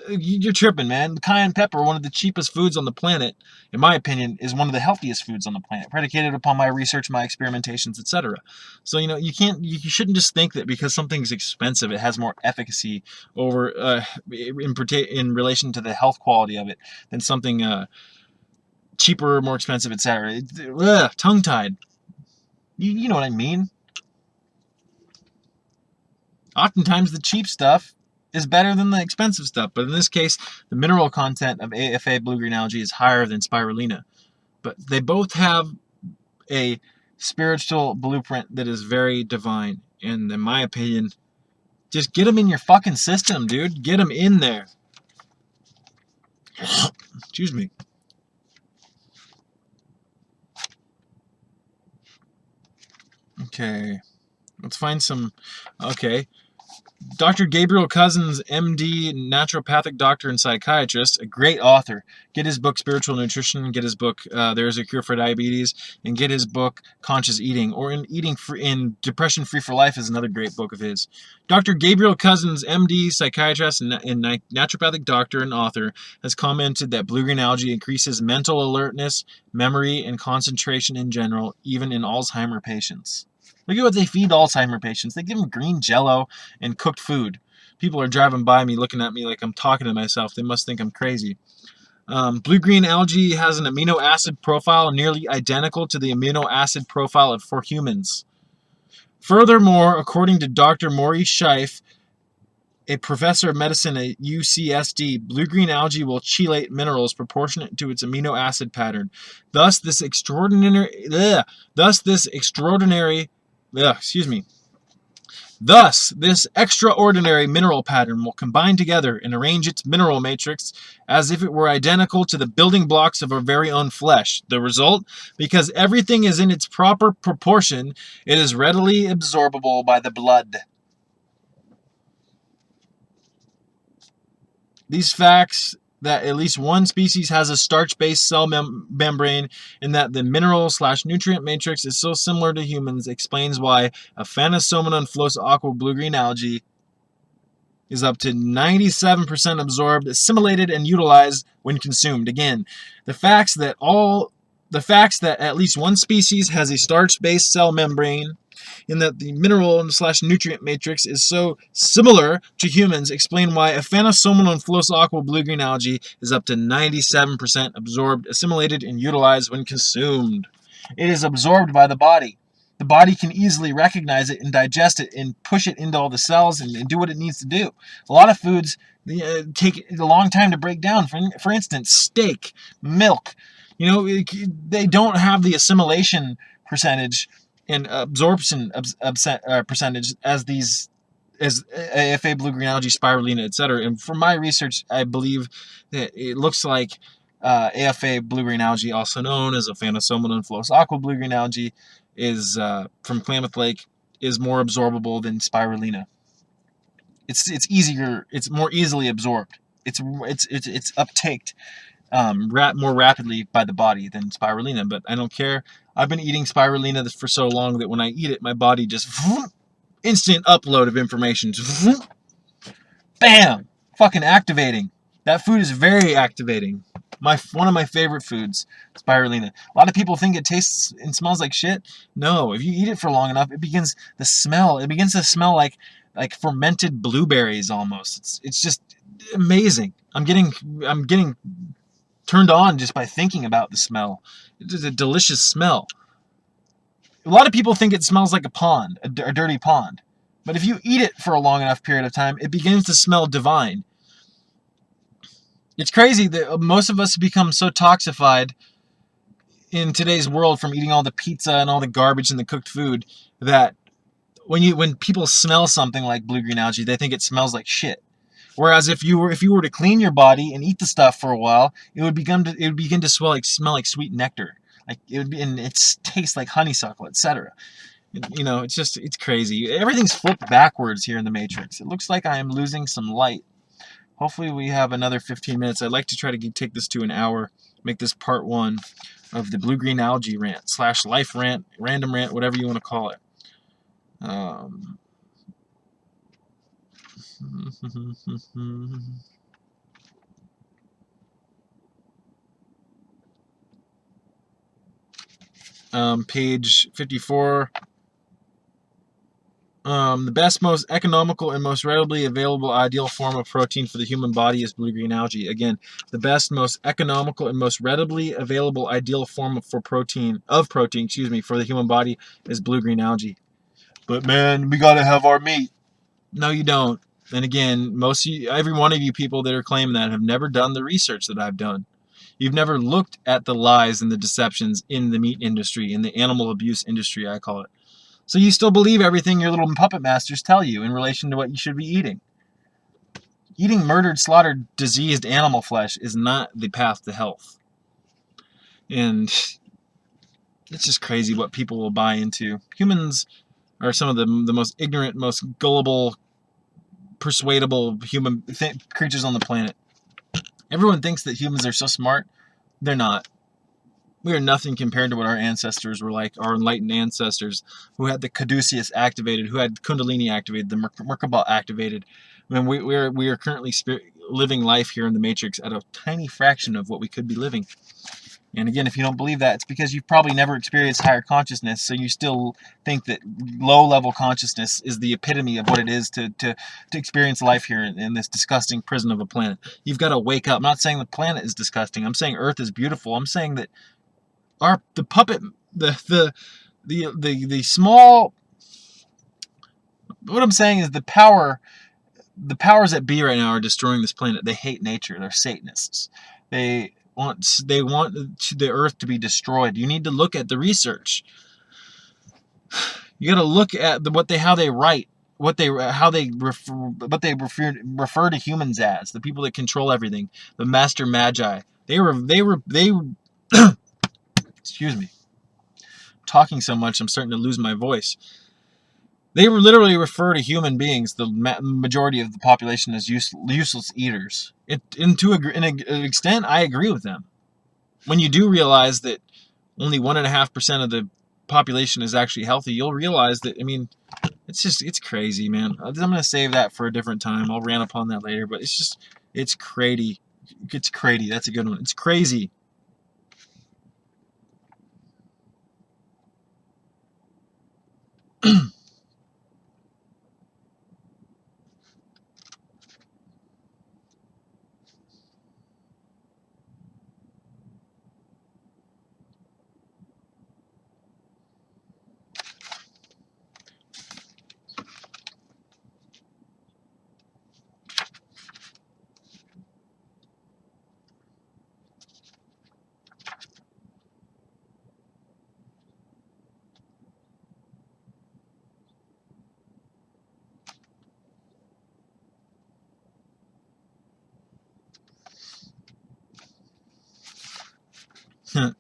Speaker 1: You're tripping, man. Cayenne pepper, one of the cheapest foods on the planet, in my opinion, is one of the healthiest foods on the planet, predicated upon my research, my experimentations, etc. So you shouldn't just think that because something's expensive, it has more efficacy over in relation to the health quality of it than something cheaper, more expensive, etc. Tongue tied. You know what I mean? Oftentimes the cheap stuff is better than the expensive stuff, but in this case, the mineral content of AFA blue-green algae is higher than spirulina. But they both have a spiritual blueprint that is very divine, and in my opinion, just get them in your fucking system, dude. Get them in there. Excuse me. Okay, let's find some. Okay, Dr. Gabriel Cousens, MD, naturopathic doctor and psychiatrist, a great author. Get his book Spiritual Nutrition, get his book There's a Cure for Diabetes, and get his book Conscious Eating, or in Depression Free for Life is another great book of his. Dr. Gabriel Cousens, MD, psychiatrist and naturopathic doctor and author, has commented that blue-green algae increases mental alertness, memory, and concentration in general, even in Alzheimer patients. Look at what they feed Alzheimer patients. They give them green jello and cooked food. People are driving by me looking at me like I'm talking to myself. They must think I'm crazy. Blue-green algae has an amino acid profile nearly identical to the amino acid profile for humans. Furthermore, according to Dr. Maurice Scheif, a professor of medicine at UCSD, blue-green algae will chelate minerals proportionate to its amino acid pattern. Thus, this extraordinary mineral pattern will combine together and arrange its mineral matrix as if it were identical to the building blocks of our very own flesh. The result? Because everything is in its proper proportion, it is readily absorbable by the blood. These facts that at least one species has a starch-based cell membrane and that the mineral/nutrient matrix is so similar to humans explains why a Phanosomon flows aqua blue-green algae is up to 97% absorbed, assimilated, and utilized when consumed. Again, the facts that at least one species has a starch-based cell membrane in that the mineral/nutrient matrix is so similar to humans explain why a Phanosomon flows aqua blue-green algae is up to 97% absorbed, assimilated, and utilized when consumed. It is absorbed by the body. The body can easily recognize it and digest it and push it into all the cells and do what it needs to do. A lot of foods take a long time to break down. For instance, steak, milk. They don't have the assimilation percentage and absorption percentage as AFA blue-green algae, spirulina, etc. And from my research, I believe that it looks like AFA blue-green algae, also known as a Phanosomon flows aqua blue-green algae, is from Klamath Lake, is more absorbable than spirulina. It's easier. It's more easily absorbed. It's uptaked more rapidly by the body than spirulina, but I don't care. I've been eating spirulina for so long that when I eat it, my body just instant upload of information. Bam! Fucking activating. That food is very activating. One of my favorite foods, spirulina. A lot of people think it tastes and smells like shit. No, if you eat it for long enough, it begins to smell like fermented blueberries almost. It's just amazing. I'm getting turned on just by thinking about the smell. It's a delicious smell. A lot of people think it smells like a pond, a dirty pond. But if you eat it for a long enough period of time, it begins to smell divine. It's crazy that most of us become so toxified in today's world from eating all the pizza and all the garbage and the cooked food that when people smell something like blue-green algae, they think it smells like shit. Whereas if you were to clean your body and eat the stuff for a while, it would begin to smell like sweet nectar. Like and it tastes like honeysuckle, etc. It's crazy. Everything's flipped backwards here in the Matrix. It looks like I am losing some light. Hopefully we have another 15 minutes. I'd like to try to take this to an hour, make this part 1 of the blue-green algae rant / life rant, random rant, whatever you want to call it. page 54. The best, most economical, and most readily available ideal form of protein for the human body is blue-green algae. Again, the best, most economical, and most readily available ideal form for protein, for the human body is blue-green algae. But man, we gotta have our meat. No, you don't. And again, every one of you people that are claiming that have never done the research that I've done. You've never looked at the lies and the deceptions in the meat industry, in the animal abuse industry, I call it. So you still believe everything your little puppet masters tell you in relation to what you should be eating. Eating murdered, slaughtered, diseased animal flesh is not the path to health. And it's just crazy what people will buy into. Humans are some of the most ignorant, most gullible, persuadable creatures on the planet. Everyone thinks that humans are so smart. They're not. We are nothing compared to what our ancestors were like, our enlightened ancestors who had the caduceus activated, who had kundalini activated, the Merkaba activated. I mean, we are currently living life here in the Matrix at a tiny fraction of what we could be living. And again, if you don't believe that, it's because you've probably never experienced higher consciousness, so you still think that low-level consciousness is the epitome of what it is to experience life here in this disgusting prison of a planet. You've got to wake up. I'm not saying the planet is disgusting. I'm saying Earth is beautiful. I'm saying that the small, what I'm saying is the powers that be right now are destroying this planet. They hate nature. They're Satanists. They want the Earth to be destroyed. You need to look at the research. You got to look at how they write, what they refer to humans as, the people that control everything, the master magi. They excuse me. Talking so much, I'm starting to lose my voice. They literally refer to human beings, the majority of the population, as useless eaters. To an extent, I agree with them. When you do realize that only 1.5% of the population is actually healthy, you'll realize that, I mean, it's crazy, man. I'm going to save that for a different time. I'll rant upon that later, but it's crazy. It's crazy. That's a good one. It's crazy.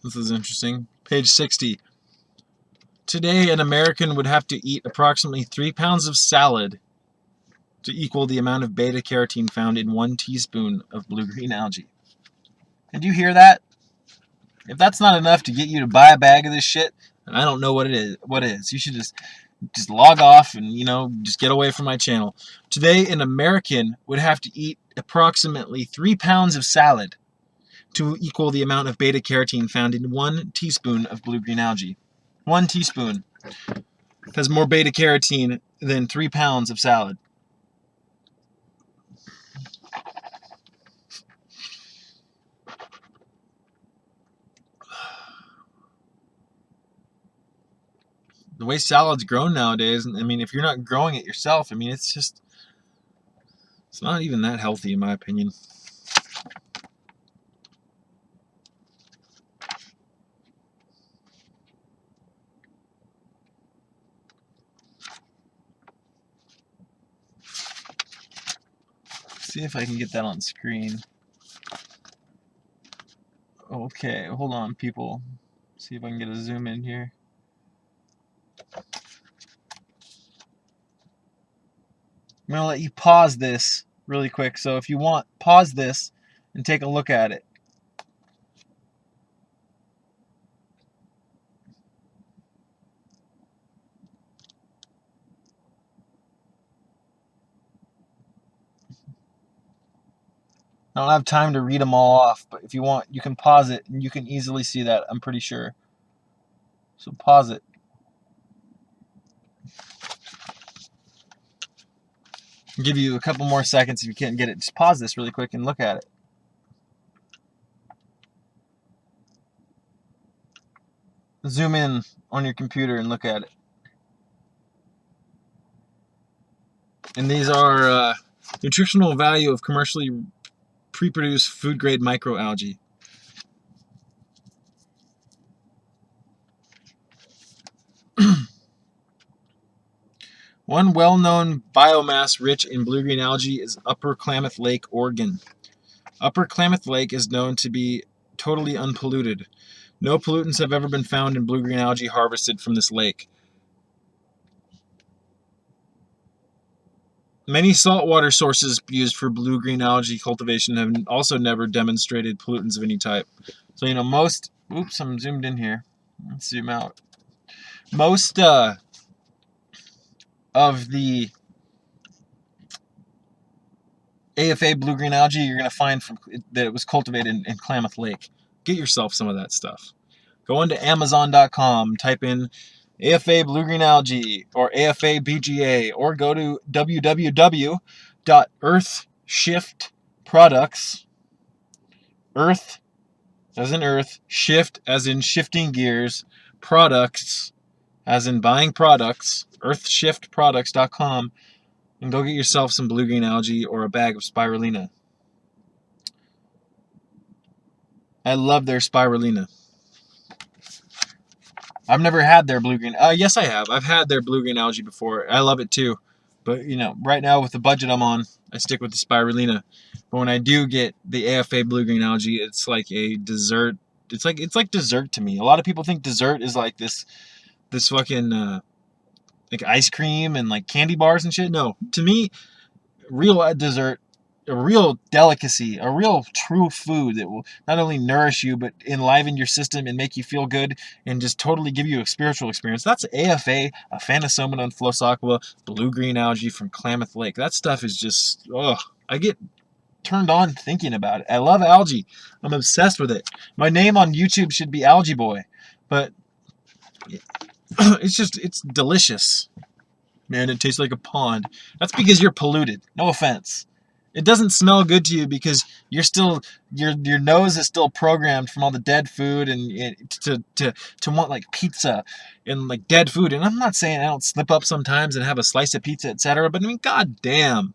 Speaker 1: This is interesting. Page 60. Today, an American would have to eat approximately 3 pounds of salad to equal the amount of beta-carotene found in 1 teaspoon of blue-green algae. Did you hear that? If that's not enough to get you to buy a bag of this shit, then I don't know what it is. What is? You should just log off and, just get away from my channel. Today, an American would have to eat approximately 3 pounds of salad to equal the amount of beta-carotene found in 1 teaspoon of blue-green algae. 1 teaspoon has more beta-carotene than 3 pounds of salad. The way salad's grown nowadays, I mean, if you're not growing it yourself, I mean, it's not even that healthy, in my opinion. See if I can get that on screen. Okay, hold on, people. See if I can get a zoom in here. I'm going to let you pause this really quick. So if you want, pause this and take a look at it. I don't have time to read them all off, but if you want, you can pause it and you can easily see that, I'm pretty sure. So pause it. I'll give you a couple more seconds if you can't get it. Just pause this really quick and look at it. Zoom in on your computer and look at it. And these are nutritional value of commercially pre-produced food-grade microalgae. One well-known biomass rich in blue-green algae is Upper Klamath Lake, Oregon. Upper Klamath Lake is known to be totally unpolluted. No pollutants have ever been found in blue-green algae harvested from this lake. Many saltwater sources used for blue-green algae cultivation have also never demonstrated pollutants of any type. So, most... Oops, I'm zoomed in here. Let's zoom out. Most of the AFA blue-green algae you're going to find that it was cultivated in Klamath Lake. Get yourself some of that stuff. Go into Amazon.com, type in AFA blue-green algae or AFA BGA, or go to www.earthshiftproducts, earth as in earth, shift as in shifting gears, products as in buying products, earthshiftproducts.com, and go get yourself some blue-green algae or a bag of spirulina. I love their spirulina. I've never had their blue-green. Yes, I have. I've had their blue-green algae before. I love it too. But, right now with the budget I'm on, I stick with the spirulina. But when I do get the AFA blue-green algae, it's like a dessert. It's like dessert to me. A lot of people think dessert is like this fucking like ice cream and like candy bars and shit. No, to me, real dessert, a real delicacy, a real true food that will not only nourish you but enliven your system and make you feel good and just totally give you a spiritual experience. That's AFA, Aphanosomata flossacula, blue-green algae from Klamath Lake. That stuff is just, I get turned on thinking about it. I love algae. I'm obsessed with it. My name on YouTube should be Algae Boy, but it's delicious. Man, it tastes like a pond. That's because you're polluted. No offense. It doesn't smell good to you because you're still your nose is still programmed from all the dead food and to want like pizza and like dead food. And I'm not saying I don't slip up sometimes and have a slice of pizza, etc. But I mean, god damn.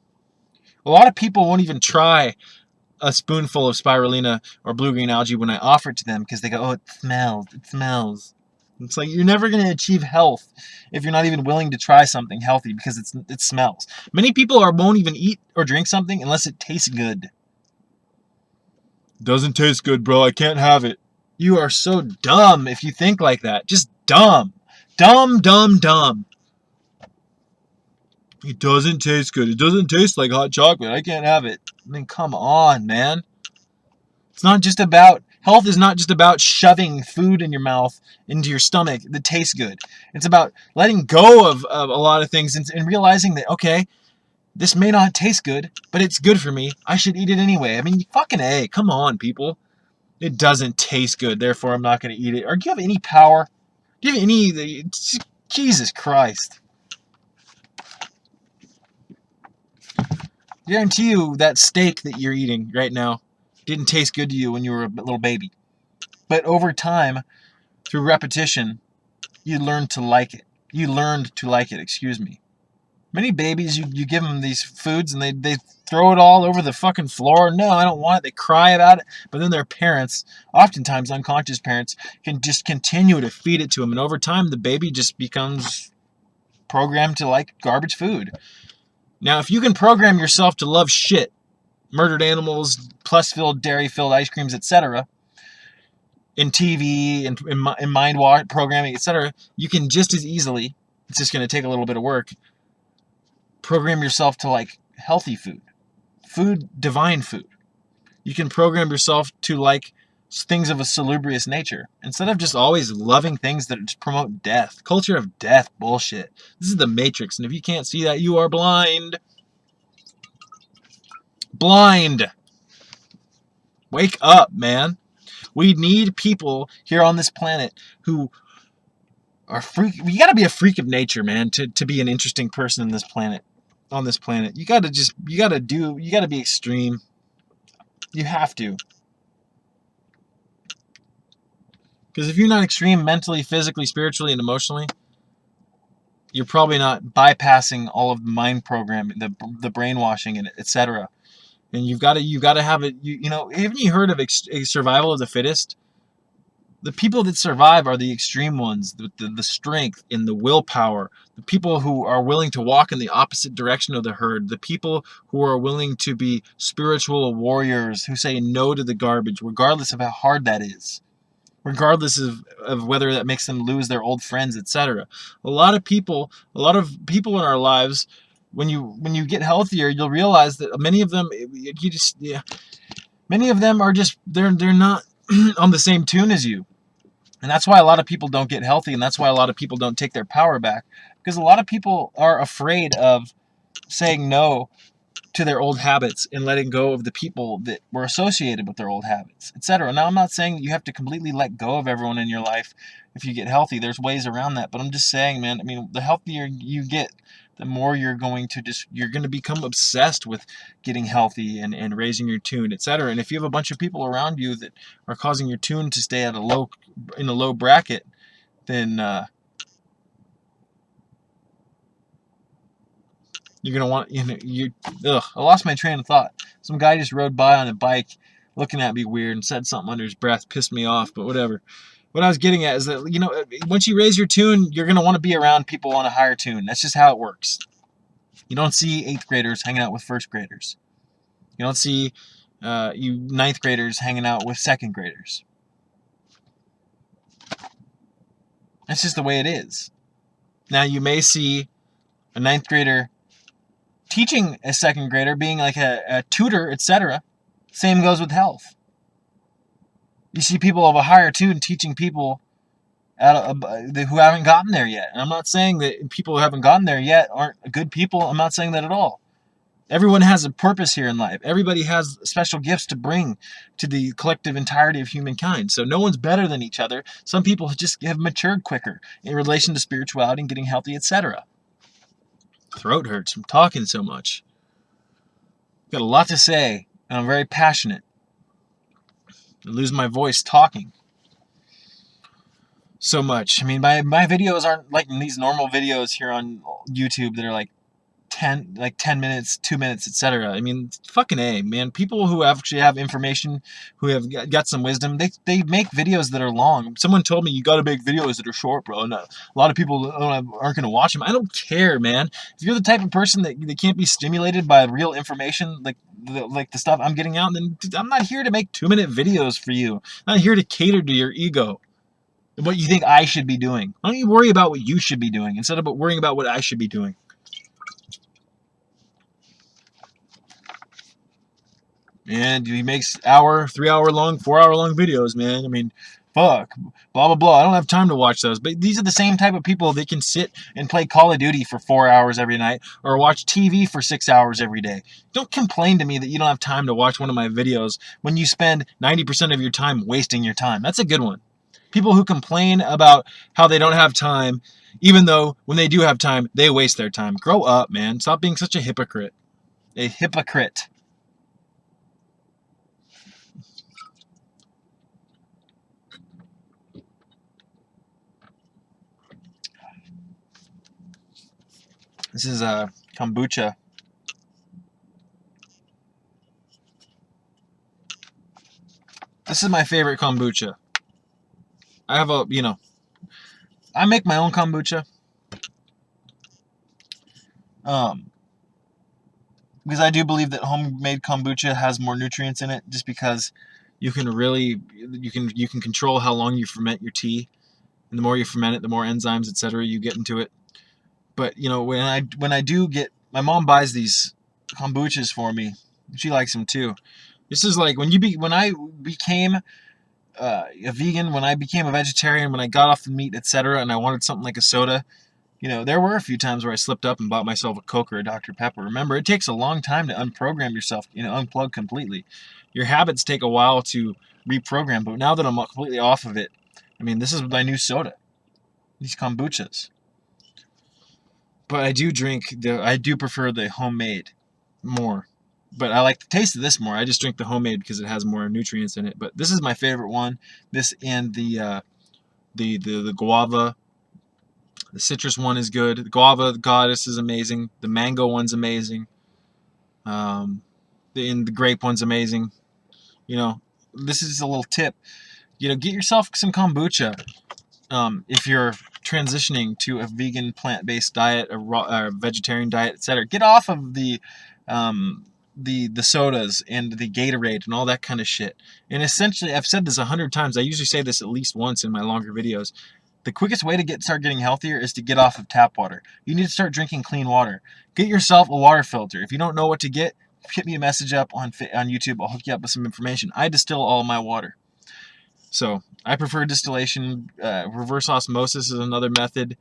Speaker 1: A lot of people won't even try a spoonful of spirulina or blue-green algae when I offer it to them because they go, "Oh, it smells. It smells." It's like you're never going to achieve health if you're not even willing to try something healthy because it smells. Many people won't even eat or drink something unless it tastes good. Doesn't taste good, bro. I can't have it. You are so dumb if you think like that. Just dumb. Dumb, dumb, dumb. It doesn't taste good. It doesn't taste like hot chocolate. I can't have it. I mean, come on, man. It's not just about... Health is not just about shoving food in your mouth, into your stomach that tastes good. It's about letting go of a lot of things and realizing that, okay, this may not taste good, but it's good for me. I should eat it anyway. I mean, fucking A. Come on, people. It doesn't taste good, therefore I'm not going to eat it. Or do you have any power? Do you have any... Jesus Christ. I guarantee you that steak that you're eating right now didn't taste good to you when you were a little baby. But over time, through repetition, you learned to like it. Many babies, you give them these foods and they throw it all over the fucking floor. No, I don't want it. They cry about it. But then their parents, oftentimes unconscious parents, can just continue to feed it to them. And over time, the baby just becomes programmed to like garbage food. Now, if you can program yourself to love shit, murdered animals, plus-filled, dairy-filled ice creams, etc., in TV, in mind programming, etc., you can just as easily, it's just going to take a little bit of work, program yourself to like healthy food, divine food. You can program yourself to like things of a salubrious nature instead of just always loving things that just promote death. Culture of death bullshit. This is the Matrix, and if you can't see that, you are blind. Blind. Wake up, man. We need people here on this planet who are freak. You got to be a freak of nature, man, to be an interesting person in this planet. On this planet, you got to be extreme. You have to. Because if you're not extreme mentally, physically, spiritually, and emotionally, you're probably not bypassing all of the mind programming, the brainwashing, and etc. And you've got to have it. Haven't you heard of survival of the fittest? The people that survive are the extreme ones, the strength and the willpower, the people who are willing to walk in the opposite direction of the herd, the people who are willing to be spiritual warriors, who say no to the garbage, regardless of how hard that is, regardless of whether that makes them lose their old friends, etc. A lot of people in our lives, when you get healthier, you'll realize that many of them, many of them are just, they're not on the same tune as you. And that's why a lot of people don't get healthy, and that's why a lot of people don't take their power back, because a lot of people are afraid of saying no to their old habits and letting go of the people that were associated with their old habits, etc. Now, I'm not saying that you have to completely let go of everyone in your life if you get healthy. There's ways around that, but I'm just saying, man, I mean, the healthier you get, the more you're going to become obsessed with getting healthy and raising your tune, etc. And if you have a bunch of people around you that are causing your tune to stay in a low bracket, then you're gonna want, I lost my train of thought. Some guy just rode by on a bike, looking at me weird, and said something under his breath, pissed me off. But whatever. What I was getting at is that once you raise your tune, you're gonna want to be around people on a higher tune. That's just how it works. You don't see 8th graders hanging out with 1st graders. You don't see you 9th graders hanging out with 2nd graders. That's just the way it is. Now, you may see a 9th grader teaching a 2nd grader, being like a tutor, etc. Same goes with health. You see people of a higher tune teaching people who haven't gotten there yet. And I'm not saying that people who haven't gotten there yet aren't good people. I'm not saying that at all. Everyone has a purpose here in life. Everybody has special gifts to bring to the collective entirety of humankind. So no one's better than each other. Some people just have matured quicker in relation to spirituality and getting healthy, etc. Throat hurts from talking so much. Got a lot to say, and I'm very passionate. I lose my voice talking so much. I mean, my videos aren't like these normal videos here on YouTube that are like 10 minutes, 2 minutes, etc. I mean, fucking A, man. People who actually have information, who have got some wisdom, they make videos that are long. Someone told me, you gotta make videos that are short, bro. And a lot of people aren't gonna watch them. I don't care, man. If you're the type of person that can't be stimulated by real information, like the stuff I'm getting out, then I'm not here to make 2-minute videos for you. I'm not here to cater to your ego, what you think I should be doing. Why don't you worry about what you should be doing instead of worrying about what I should be doing? And he makes 3-hour long, 4-hour long videos, man. I mean, fuck, blah, blah, blah. I don't have time to watch those. But these are the same type of people that can sit and play Call of Duty for 4 hours every night or watch TV for 6 hours every day. Don't complain to me that you don't have time to watch one of my videos when you spend 90% of your time wasting your time. That's a good one. People who complain about how they don't have time, even though when they do have time, they waste their time. Grow up, man. Stop being such a hypocrite. A hypocrite. This is kombucha. This is my favorite kombucha. I have I make my own kombucha. Because I do believe that homemade kombucha has more nutrients in it, just because you can control how long you ferment your tea, and the more you ferment it, the more enzymes, etc. you get into it. But when I do get, my mom buys these kombuchas for me. She likes them too. This is like when I became a vegan, when I became a vegetarian, when I got off the meat, etc., and I wanted something like a soda. There were a few times where I slipped up and bought myself a Coke or a Dr. Pepper. Remember, it takes a long time to unprogram yourself, unplug completely. Your habits take a while to reprogram, but now that I'm completely off of it, I mean, this is my new soda. these kombuchas. But I do prefer the homemade more. But I like the taste of this more. I just drink the homemade because it has more nutrients in it. But this is my favorite one. This and the guava. The citrus one is good. The guava goddess is amazing. The mango one's amazing. The grape one's amazing. You know, this is a little tip. You know, get yourself some kombucha. If you're transitioning to a vegan plant-based diet, a vegetarian diet, etc., get off of the sodas and the Gatorade and all that kind of shit. And essentially, I've said this 100 times. I usually say this at least once in my longer videos. The quickest way to start getting healthier is to get off of tap water. You need to start drinking clean water. Get yourself a water filter. If you don't know what to get, hit me a message up on YouTube. I'll hook you up with some information. I distill all my water. So I prefer distillation. Reverse osmosis is another method.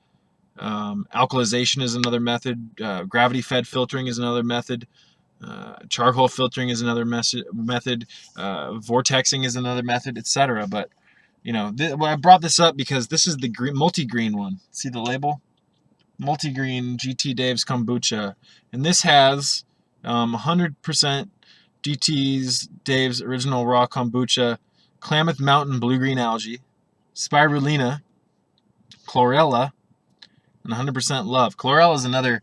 Speaker 1: Alkalization is another method. Gravity-fed filtering is another method. Charcoal filtering is another method. Vortexing is another method, etc. But you know, I brought this up because this is the multi-green one. See the label? Multi-green GT Dave's kombucha, and this has 100% GT's Dave's original raw kombucha, Klamath Mountain blue-green algae, spirulina, chlorella, and 100% love. Chlorella is another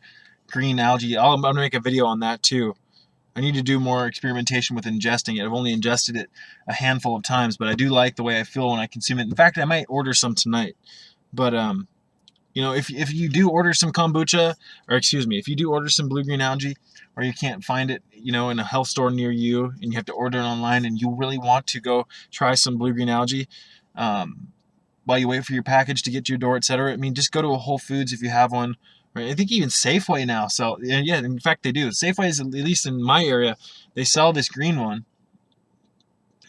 Speaker 1: green algae. I'm going to make a video on that too. I need to do more experimentation with ingesting it. I've only ingested it a handful of times, but I do like the way I feel when I consume it. In fact, I might order some tonight. But you know, if you do order some kombucha, or excuse me, if you do order some blue-green algae, or you can't find it, you know, in a health store near you, and you have to order it online, and you really want to go try some blue-green algae, while you wait for your package to get to your door, etc. I mean, just go to a Whole Foods if you have one. Right? I think even Safeway now sell. Yeah, in fact they do. Safeway is, at least in my area, they sell this green one.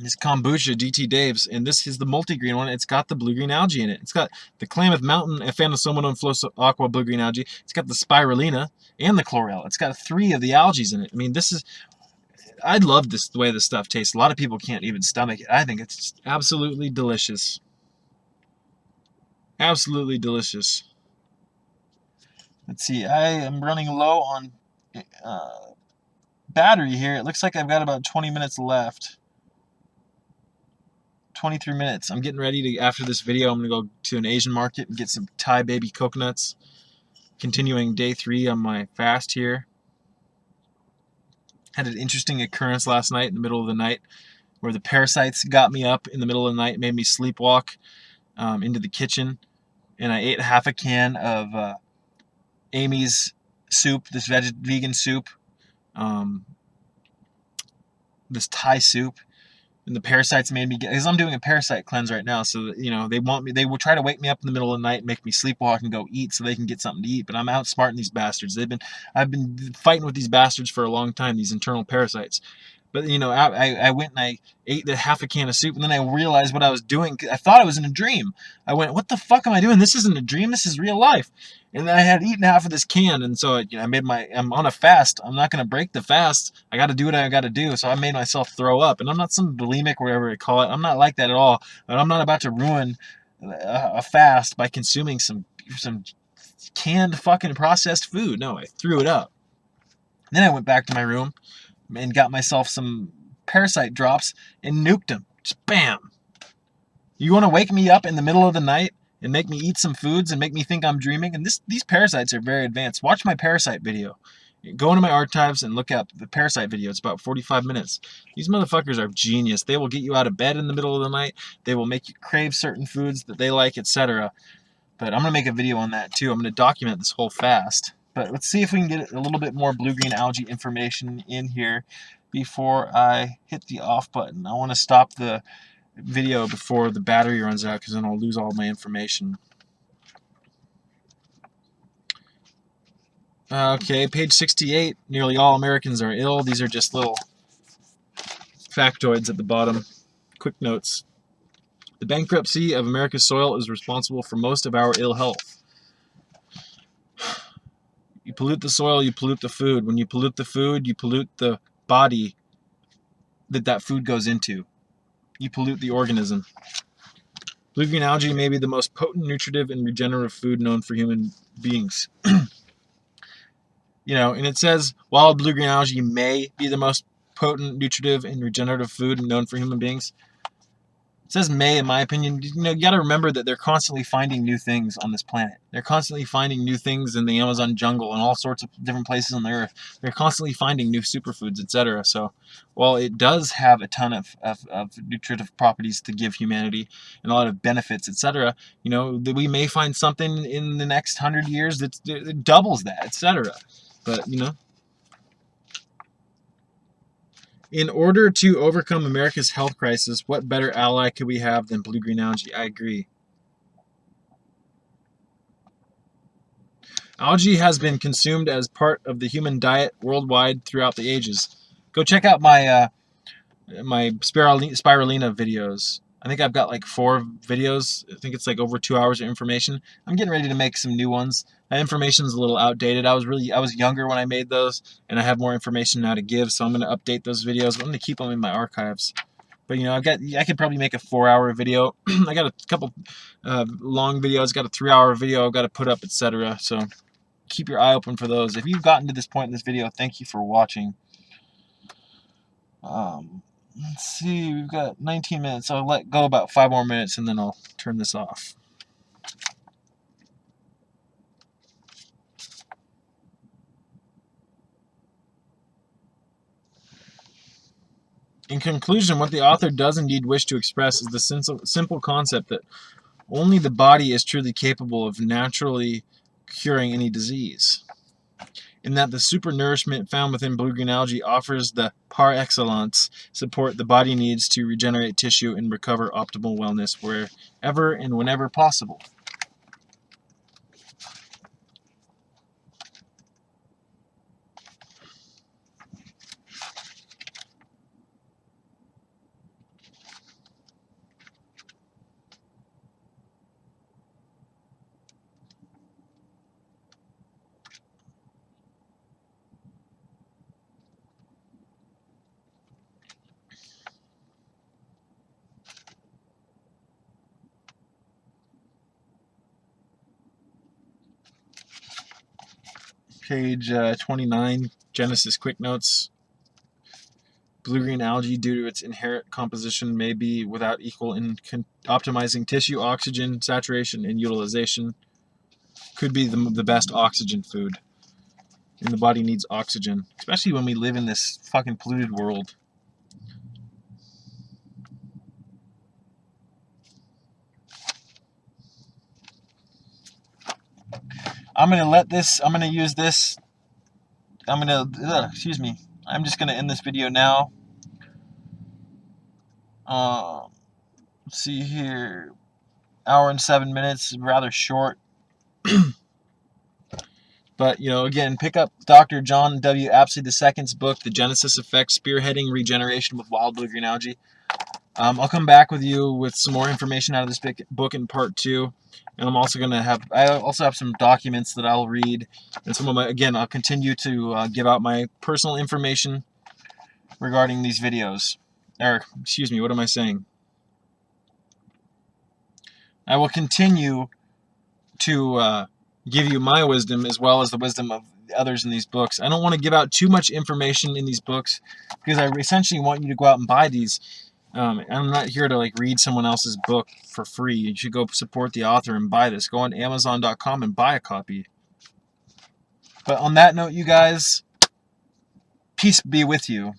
Speaker 1: This kombucha GT Dave's, and this is the multi-green one. It's got the blue-green algae in it. It's got the Klamath Mountain Aphanosomodon Flos Aqua blue-green algae. It's got the spirulina and the chlorella. It's got 3 of the algae in it. I mean, I love the way this stuff tastes. A lot of people can't even stomach it. I think it's absolutely delicious. Absolutely delicious. Let's see, I am running low on battery here. It looks like I've got about 20 minutes left. 23 minutes. I'm getting ready to, after this video, I'm going to go to an Asian market and get some Thai baby coconuts. Continuing day 3 on my fast here. Had an interesting occurrence last night in the middle of the night where the parasites got me up in the middle of the night, made me sleepwalk into the kitchen, and I ate half a can of Amy's soup, this vegan soup, this Thai soup, and the parasites made me because I'm doing a parasite cleanse right now, so that, you know, they will try to wake me up in the middle of the night, make me sleepwalk and go eat so they can get something to eat, but I'm outsmarting these bastards. I've been fighting with these bastards for a long time, these internal parasites. But, you know, I went and I ate half a can of soup, and then I realized what I was doing. I thought I was in a dream. I went, what the fuck am I doing? This isn't a dream. This is real life. And I had eaten half of this can, and so you know, I'm on a fast. I'm not going to break the fast. I got to do what I got to do. So I made myself throw up. And I'm not some bulimic, whatever you call it. I'm not like that at all. But I'm not about to ruin a fast by consuming some canned fucking processed food. No, I threw it up. Then I went back to my room and got myself some parasite drops and nuked them. Just bam. You want to wake me up in the middle of the night and make me eat some foods and make me think I'm dreaming? And these parasites are very advanced. Watch my parasite video. Go into my archives and look up the parasite video. It's about 45 minutes. These motherfuckers are genius. They will get you out of bed in the middle of the night. They will make you crave certain foods that they like, etc. But I'm going to make a video on that too. I'm going to document this whole fast. But let's see if we can get a little bit more blue-green algae information in here before I hit the off button. I want to stop the video before the battery runs out because then I'll lose all my information. Okay, page 68. Nearly all Americans are ill. These are just little factoids at the bottom. Quick notes. The bankruptcy of America's soil is responsible for most of our ill health. You pollute the soil, you pollute the food. When you pollute the food, you pollute the body that food goes into. You pollute the organism. Blue-green algae may be the most potent, nutritive, and regenerative food known for human beings. And it says, while blue-green algae may be the most potent, nutritive, and regenerative food known for human beings, it says may, in my opinion. You got to remember that they're constantly finding new things on this planet. They're constantly finding new things in the Amazon jungle and all sorts of different places on the earth. They're constantly finding new superfoods, etc. So, while it does have a ton of nutritive properties to give humanity and a lot of benefits, etc., that we may find something in the next 100 years that doubles that, etc. But, in order to overcome America's health crisis, what better ally could we have than blue-green algae? I agree. Algae has been consumed as part of the human diet worldwide throughout the ages. Go check out my spirulina videos. I think I've got like 4 videos. I think it's like over 2 hours of information. I'm getting ready to make some new ones. That information's a little outdated. I was younger when I made those, and I have more information now to give, so I'm going to update those videos. I'm going to keep them in my archives. But I could probably make a 4-hour video. I got a couple long videos. Got a 3-hour video I've got to put up, etc. So keep your eye open for those. If you've gotten to this point in this video, thank you for watching. Let's see, we've got 19 minutes. I'll let go about 5 more minutes and then I'll turn this off. In conclusion, what the author does indeed wish to express is the simple concept that only the body is truly capable of naturally curing any disease, and that the supernourishment found within blue-green algae offers the par excellence support the body needs to regenerate tissue and recover optimal wellness wherever and whenever possible. Page 29, Genesis Quick Notes. Blue-green algae, due to its inherent composition, may be without equal in optimizing tissue oxygen saturation and utilization. Could be the best oxygen food. And the body needs oxygen, especially when we live in this fucking polluted world. I'm going to use this. Excuse me. I'm just going to end this video now. Let's see here. Hour and 7 minutes, rather short. But, again, pick up Dr. John W. Apsley II's book, The Genesis Effect, Spearheading Regeneration with Wild Blue-Green Algae. I'll come back with you with some more information out of this book in part 2. And I'm also going to have some documents that I'll read. And I'll continue to give out my personal information regarding these videos. Excuse me, what am I saying? I will continue to give you my wisdom as well as the wisdom of others in these books. I don't want to give out too much information in these books because I essentially want you to go out and buy these. I'm not here to read someone else's book for free. You should go support the author and buy this. Go on Amazon.com and buy a copy. But on that note, you guys, peace be with you.